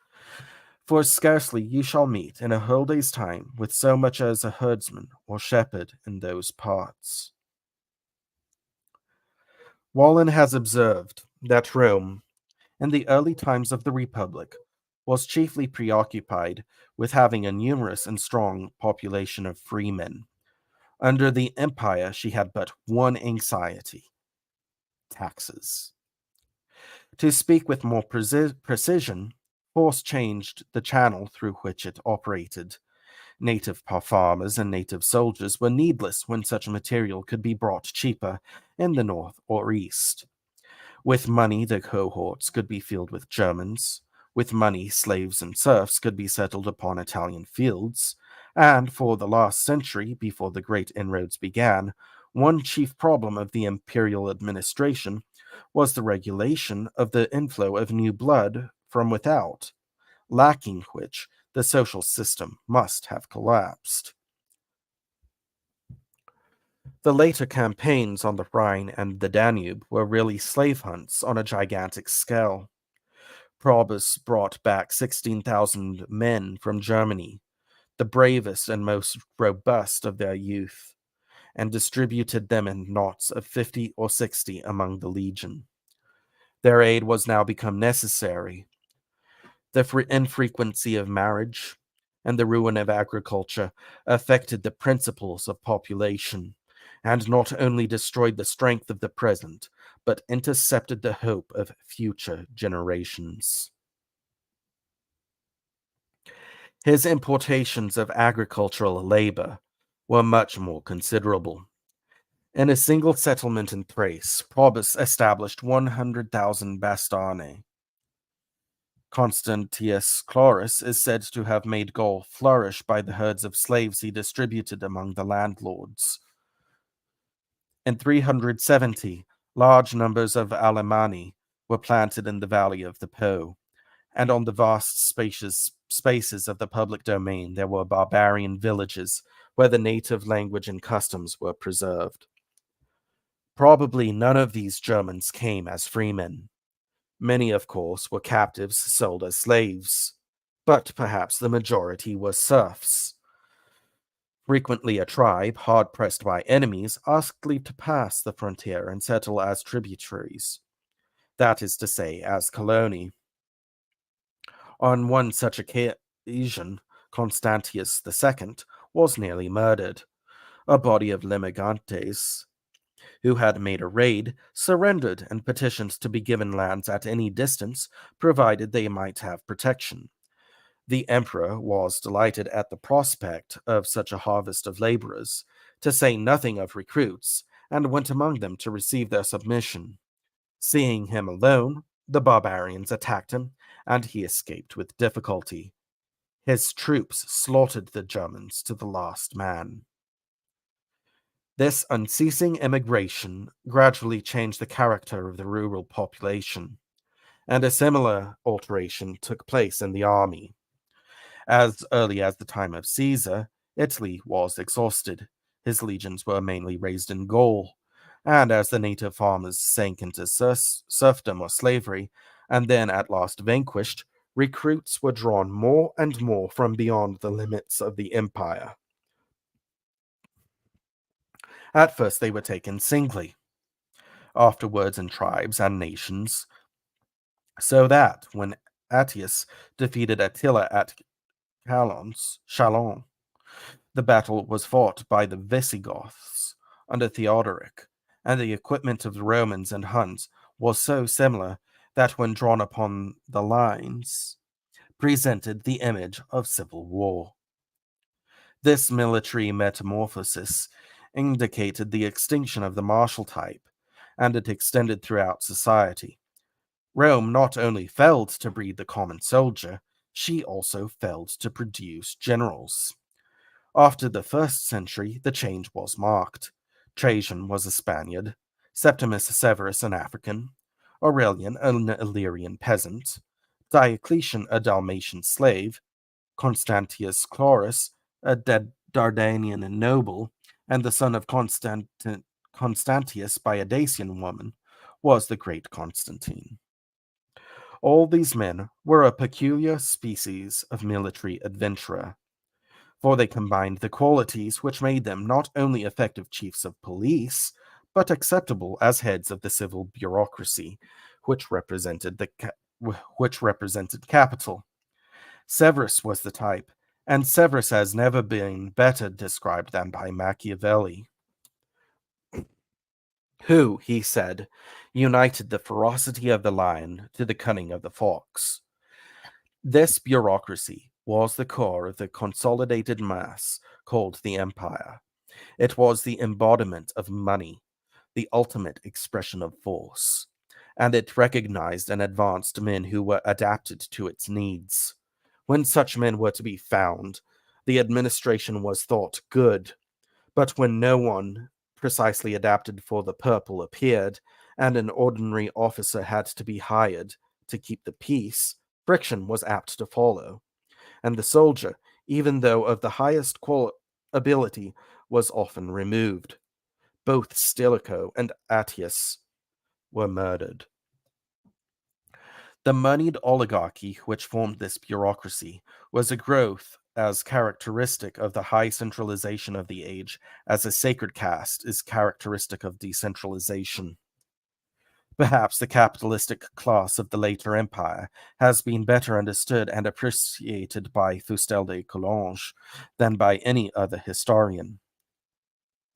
For scarcely you shall meet in a whole day's time with so much as a herdsman or shepherd in those parts. Wallen has observed that Rome, in the early times of the Republic, was chiefly preoccupied with having a numerous and strong population of freemen. Under the empire, she had but one anxiety: taxes. To speak with more precision, force changed the channel through which it operated. Native farmers and native soldiers were needless when such material could be brought cheaper in the north or east. With money, the cohorts could be filled with Germans. With money, slaves and serfs could be settled upon Italian fields. And for the last century, before the great inroads began, one chief problem of the imperial administration was the regulation of the inflow of new blood from without, lacking which the social system must have collapsed. The later campaigns on the Rhine and the Danube were really slave hunts on a gigantic scale. Probus brought back 16,000 men from Germany, the bravest and most robust of their youth, and distributed them in knots of 50 or 60 among the legion. Their aid was now become necessary. The infrequency of marriage and the ruin of agriculture affected the principles of population, and not only destroyed the strength of the present, but intercepted the hope of future generations. His importations of agricultural labor were much more considerable. In a single settlement in Thrace, Probus established 100,000 Bastarnae. Constantius Chlorus is said to have made Gaul flourish by the herds of slaves he distributed among the landlords. In 370, large numbers of Alemanni were planted in the valley of the Po, and on the vast spaces of the public domain there were barbarian villages where the native language and customs were preserved. Probably none of these Germans came as freemen. Many, of course, were captives sold as slaves, but perhaps the majority were serfs. Frequently a tribe, hard-pressed by enemies, asked leave to pass the frontier and settle as tributaries. That is to say, as coloni. On one such occasion, Constantius II was nearly murdered. A body of limigantes, who had made a raid, surrendered and petitioned to be given lands at any distance, provided they might have protection. The emperor was delighted at the prospect of such a harvest of laborers, to say nothing of recruits, and went among them to receive their submission. Seeing him alone, the barbarians attacked him, and he escaped with difficulty. His troops slaughtered the Germans to the last man. This unceasing immigration gradually changed the character of the rural population, and a similar alteration took place in the army. As early as the time of Caesar, Italy was exhausted. His legions were mainly raised in Gaul, and as the native farmers sank into serfdom or slavery, and then at last vanquished, recruits were drawn more and more from beyond the limits of the empire. At first they were taken singly, afterwards in tribes and nations, so that when Attius defeated Attila at Chalons, the battle was fought by the Visigoths under Theodoric, and the equipment of the Romans and Huns was so similar that when drawn upon the lines, presented the image of civil war. This military metamorphosis indicated the extinction of the martial type, and it extended throughout society. Rome not only failed to breed the common soldier, she also failed to produce generals. After the first century, the change was marked. Trajan was a Spaniard, Septimus Severus an African, Aurelian an Illyrian peasant, Diocletian a Dalmatian slave, Constantius Chlorus a Dardanian noble, and the son of Constantius by a Dacian woman was the great Constantine. All these men were a peculiar species of military adventurer, for they combined the qualities which made them not only effective chiefs of police, but acceptable as heads of the civil bureaucracy, which represented capital. Severus was the type, and Severus has never been better described than by Machiavelli, who, he said, united the ferocity of the lion to the cunning of the fox. This bureaucracy was the core of the consolidated mass called the empire. It was the embodiment of money, the ultimate expression of force, and it recognized and advanced men who were adapted to its needs. When such men were to be found, the administration was thought good, but when no one precisely adapted for the purple appeared, and an ordinary officer had to be hired to keep the peace, friction was apt to follow, and the soldier, even though of the highest ability, was often removed. Both Stilicho and Attius were murdered. The moneyed oligarchy which formed this bureaucracy was a growth as characteristic of the high centralization of the age as a sacred caste is characteristic of decentralization. Perhaps the capitalistic class of the later empire has been better understood and appreciated by Fustel de Coulanges than by any other historian.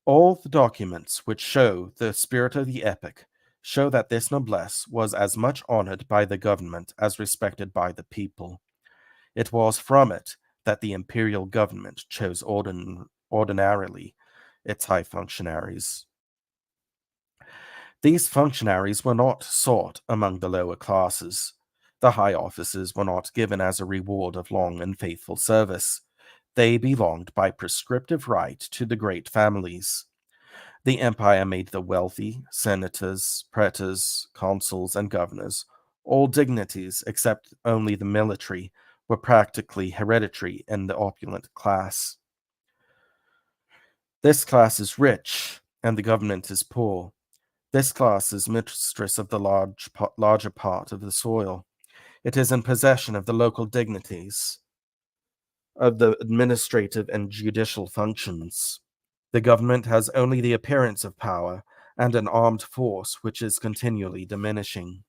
All the documents which show the spirit of the epoch show that this noblesse was as much honored by the government as respected by the people. It was from it that the imperial government chose ordinarily its high functionaries. These functionaries were not sought among the lower classes. The high offices were not given as a reward of long and faithful service. They belonged by prescriptive right to the great families. The empire made the wealthy, senators, praetors, consuls, and governors. All dignities, except only the military, were practically hereditary in the opulent class. This class is rich, and the government is poor. This class is mistress of the larger part of the soil. It is in possession of the local dignities, of the administrative and judicial functions. The government has only the appearance of power and an armed force which is continually diminishing.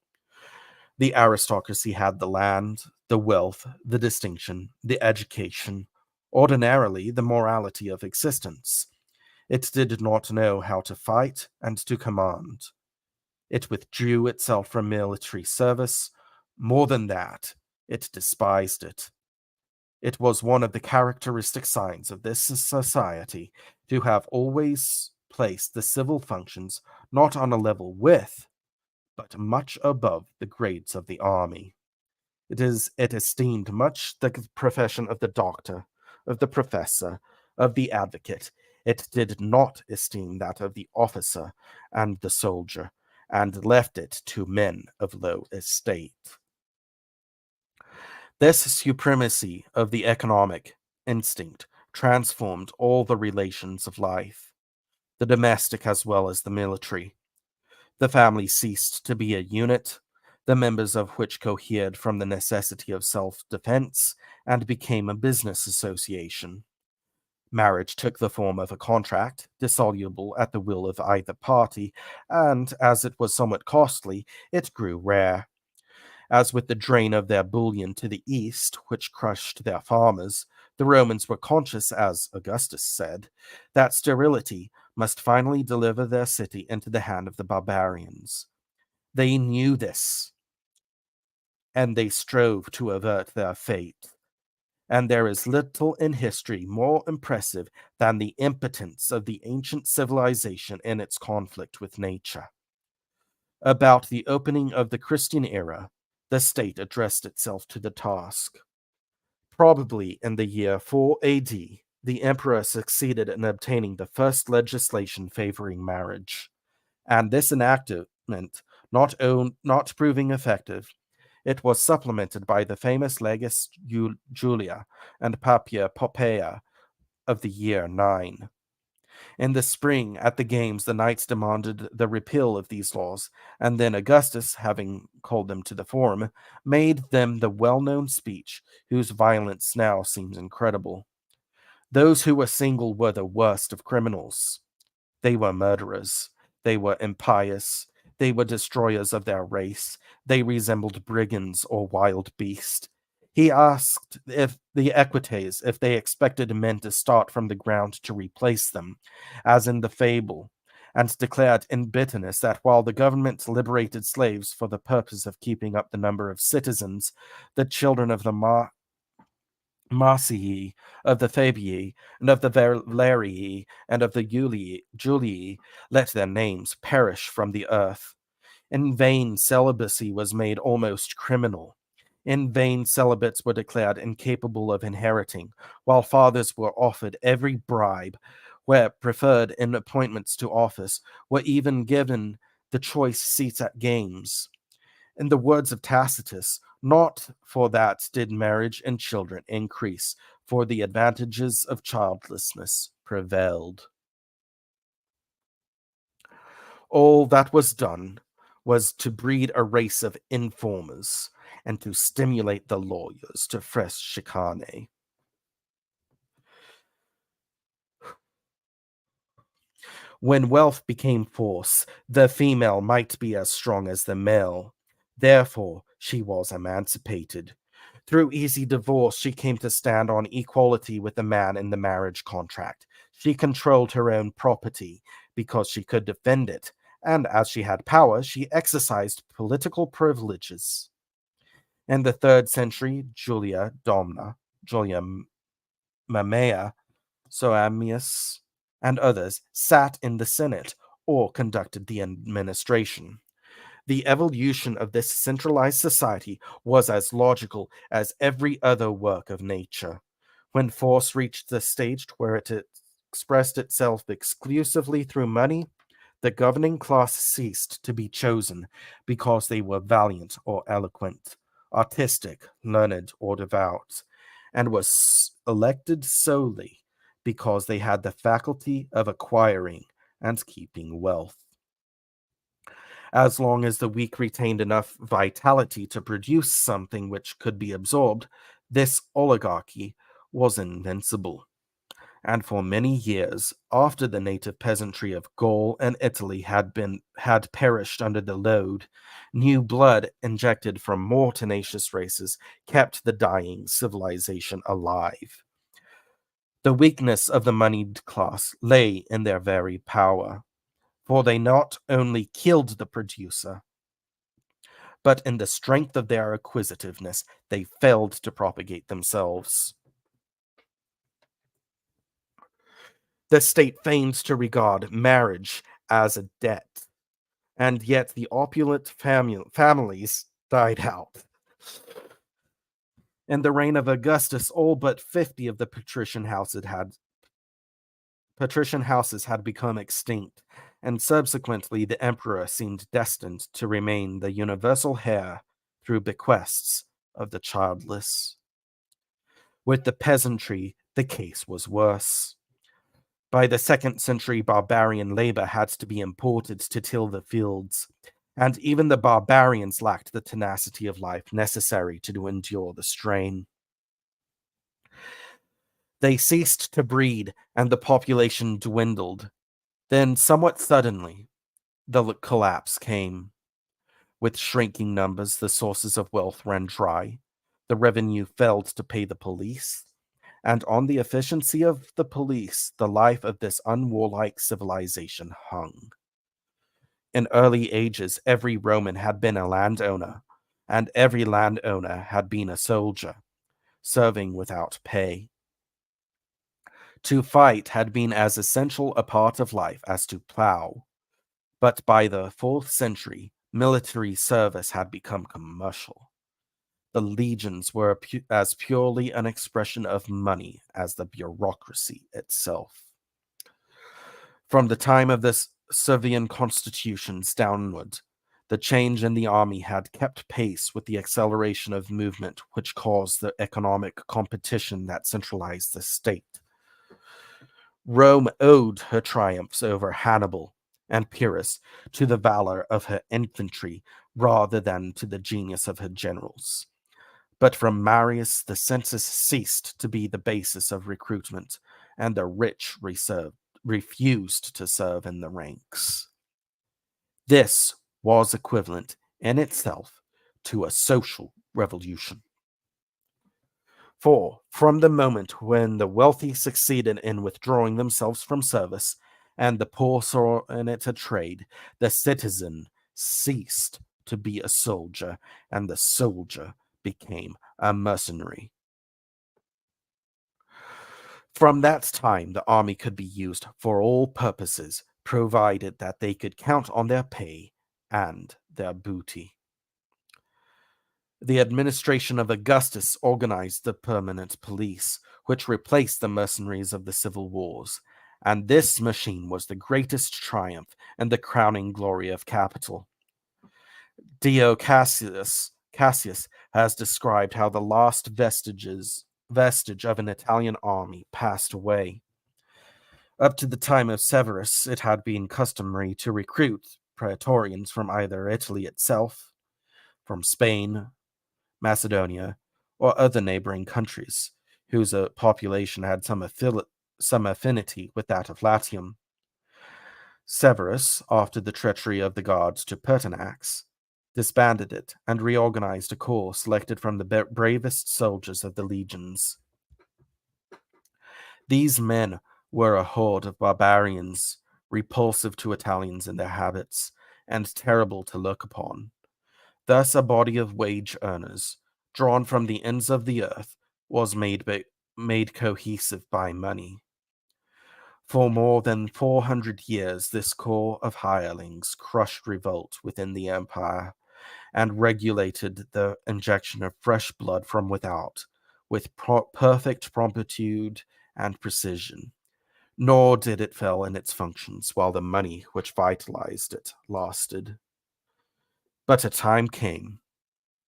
The aristocracy had the land, the wealth, the distinction, the education, ordinarily the morality of existence. It did not know how to fight and to command. It withdrew itself from military service. More than that, it despised it. It was one of the characteristic signs of this society to have always placed the civil functions not on a level with, but much above the grades of the army. It esteemed much the profession of the doctor, of the professor, of the advocate. It did not esteem that of the officer and the soldier, and left it to men of low estate. This supremacy of the economic instinct transformed all the relations of life, the domestic as well as the military. The family ceased to be a unit, the members of which cohered from the necessity of self-defense and became a business association. Marriage took the form of a contract, dissoluble at the will of either party, and as it was somewhat costly, it grew rare. As with the drain of their bullion to the east, which crushed their farmers, the Romans were conscious, as Augustus said, that sterility must finally deliver their city into the hand of the barbarians. They knew this, and they strove to avert their fate. And there is little in history more impressive than the impotence of the ancient civilization in its conflict with nature. About the opening of the Christian era, the state addressed itself to the task. Probably in the year 4 AD, the emperor succeeded in obtaining the first legislation favoring marriage, and this enactment not proving effective, it was supplemented by the famous Leges Julia and Papia Poppaea of the year 9. In the spring, at the games, the knights demanded the repeal of these laws, and then Augustus, having called them to the forum, made them the well-known speech, whose violence now seems incredible. Those who were single were the worst of criminals. They were murderers. They were impious. They were destroyers of their race. They resembled brigands or wild beasts. He asked if the Equites, if they expected men to start from the ground to replace them, as in the fable, and declared in bitterness that while the government liberated slaves for the purpose of keeping up the number of citizens, the children of the Marcii, of the Fabii, and of the Valerii, and of the Julii, let their names perish from the earth. In vain celibacy was made almost criminal. In vain celibates were declared incapable of inheriting, while fathers were offered every bribe, where preferred in appointments to office, were even given the choice seats at games. In the words of Tacitus, not for that did marriage and children increase, for the advantages of childlessness prevailed. All that was done was to breed a race of informers and to stimulate the lawyers to fresh chicane. When wealth became force, the female might be as strong as the male. Therefore, she was emancipated. Through easy divorce, she came to stand on equality with the man in the marriage contract. She controlled her own property because she could defend it, and as she had power, she exercised political privileges. In the 3rd century, Julia Domna, Julia Mamea, Soamius, and others sat in the Senate or conducted the administration. The evolution of this centralized society was as logical as every other work of nature. When force reached the stage where it expressed itself exclusively through money, the governing class ceased to be chosen because they were valiant or eloquent, artistic, learned, or devout, and was elected solely because they had the faculty of acquiring and keeping wealth. As long as the weak retained enough vitality to produce something which could be absorbed, this oligarchy was invincible. And for many years after the native peasantry of Gaul and Italy had perished under the load, new blood injected from more tenacious races kept the dying civilization alive. The weakness of the moneyed class lay in their very power, for they not only killed the producer, but in the strength of their acquisitiveness, they failed to propagate themselves. The state feigns to regard marriage as a debt, and yet the opulent families died out. In the reign of Augustus, all but 50 of the patrician houses patrician houses had become extinct, and subsequently the emperor seemed destined to remain the universal heir through bequests of the childless. With the peasantry, the case was worse. By the 2nd century, barbarian labor had to be imported to till the fields, and even the barbarians lacked the tenacity of life necessary to endure the strain. They ceased to breed, and the population dwindled. Then, somewhat suddenly, the collapse came. With shrinking numbers, the sources of wealth ran dry. The revenue failed to pay the police, and on the efficiency of the police, the life of this unwarlike civilization hung. In early ages, every Roman had been a landowner, and every landowner had been a soldier, serving without pay. To fight had been as essential a part of life as to plow, but by the 4th century, military service had become commercial. The legions were as purely an expression of money as the bureaucracy itself. From the time of the Servian constitutions downward, the change in the army had kept pace with the acceleration of movement which caused the economic competition that centralized the state. Rome owed her triumphs over Hannibal and Pyrrhus to the valor of her infantry rather than to the genius of her generals. But from Marius, the census ceased to be the basis of recruitment, and the rich refused to serve in the ranks. This was equivalent in itself to a social revolution. For from the moment when the wealthy succeeded in withdrawing themselves from service, and the poor saw in it a trade, the citizen ceased to be a soldier, and the soldier became a mercenary. From that time, the army could be used for all purposes, provided that they could count on their pay and their booty. The administration of Augustus organized the permanent police, which replaced the mercenaries of the civil wars, and this machine was the greatest triumph and the crowning glory of capital. Dio Cassius has described how the last vestige of an Italian army passed away. Up to the time of Severus, it had been customary to recruit praetorians from either Italy itself, from Spain, Macedonia, or other neighboring countries, whose population had some affinity with that of Latium. Severus, after the treachery of the gods to Pertinax, disbanded it and reorganized a corps selected from the bravest soldiers of the legions. These men were a horde of barbarians, repulsive to Italians in their habits, and terrible to look upon. Thus, a body of wage earners, drawn from the ends of the earth, was made cohesive by money. For more than 400 years, this corps of hirelings crushed revolt within the empire and regulated the injection of fresh blood from without with perfect promptitude and precision. Nor did it fail in its functions while the money which vitalized it lasted. But a time came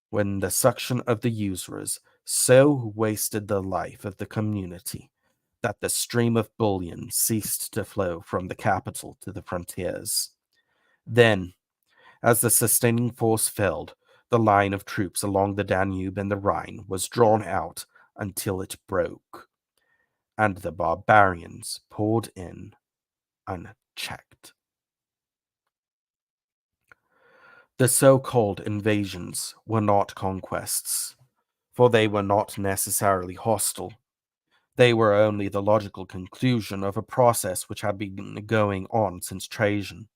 when the suction of the usurers so wasted the life of the community that the stream of bullion ceased to flow from the capital to the frontiers. Then, as the sustaining force failed, the line of troops along the Danube and the Rhine was drawn out until it broke, and the barbarians poured in unchecked. The so-called invasions were not conquests, for they were not necessarily hostile. They were only the logical conclusion of a process which had been going on since Trajan.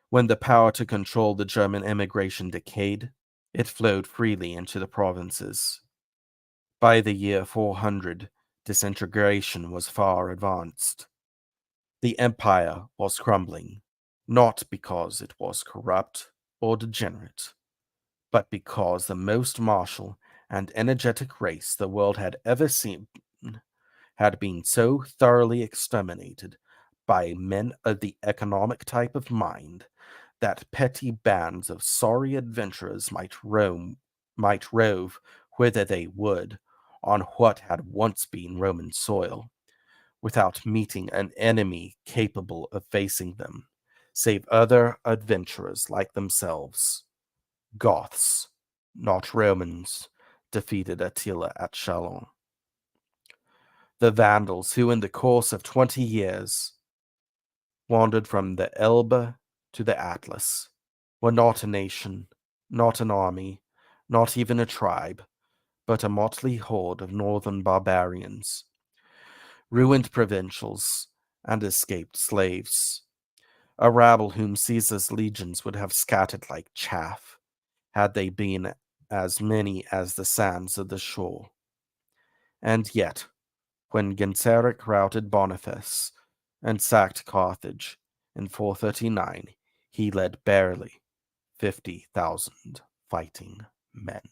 When the power to control the German immigration decayed, it flowed freely into the provinces. By the year 400, disintegration was far advanced. The empire was crumbling, not because it was corrupt or degenerate, but because the most martial and energetic race the world had ever seen had been so thoroughly exterminated by men of the economic type of mind that petty bands of sorry adventurers might rove whither they would on what had once been Roman soil, without meeting an enemy capable of facing them, save other adventurers like themselves. Goths, not Romans, defeated Attila at Chalons. The Vandals, who in the course of 20 years wandered from the Elbe to the Atlas, were not a nation, not an army, not even a tribe, but a motley horde of northern barbarians, ruined provincials, and escaped slaves, a rabble whom Caesar's legions would have scattered like chaff, had they been as many as the sands of the shore. And yet, when Genseric routed Boniface and sacked Carthage in 439, he led barely 50,000 fighting men.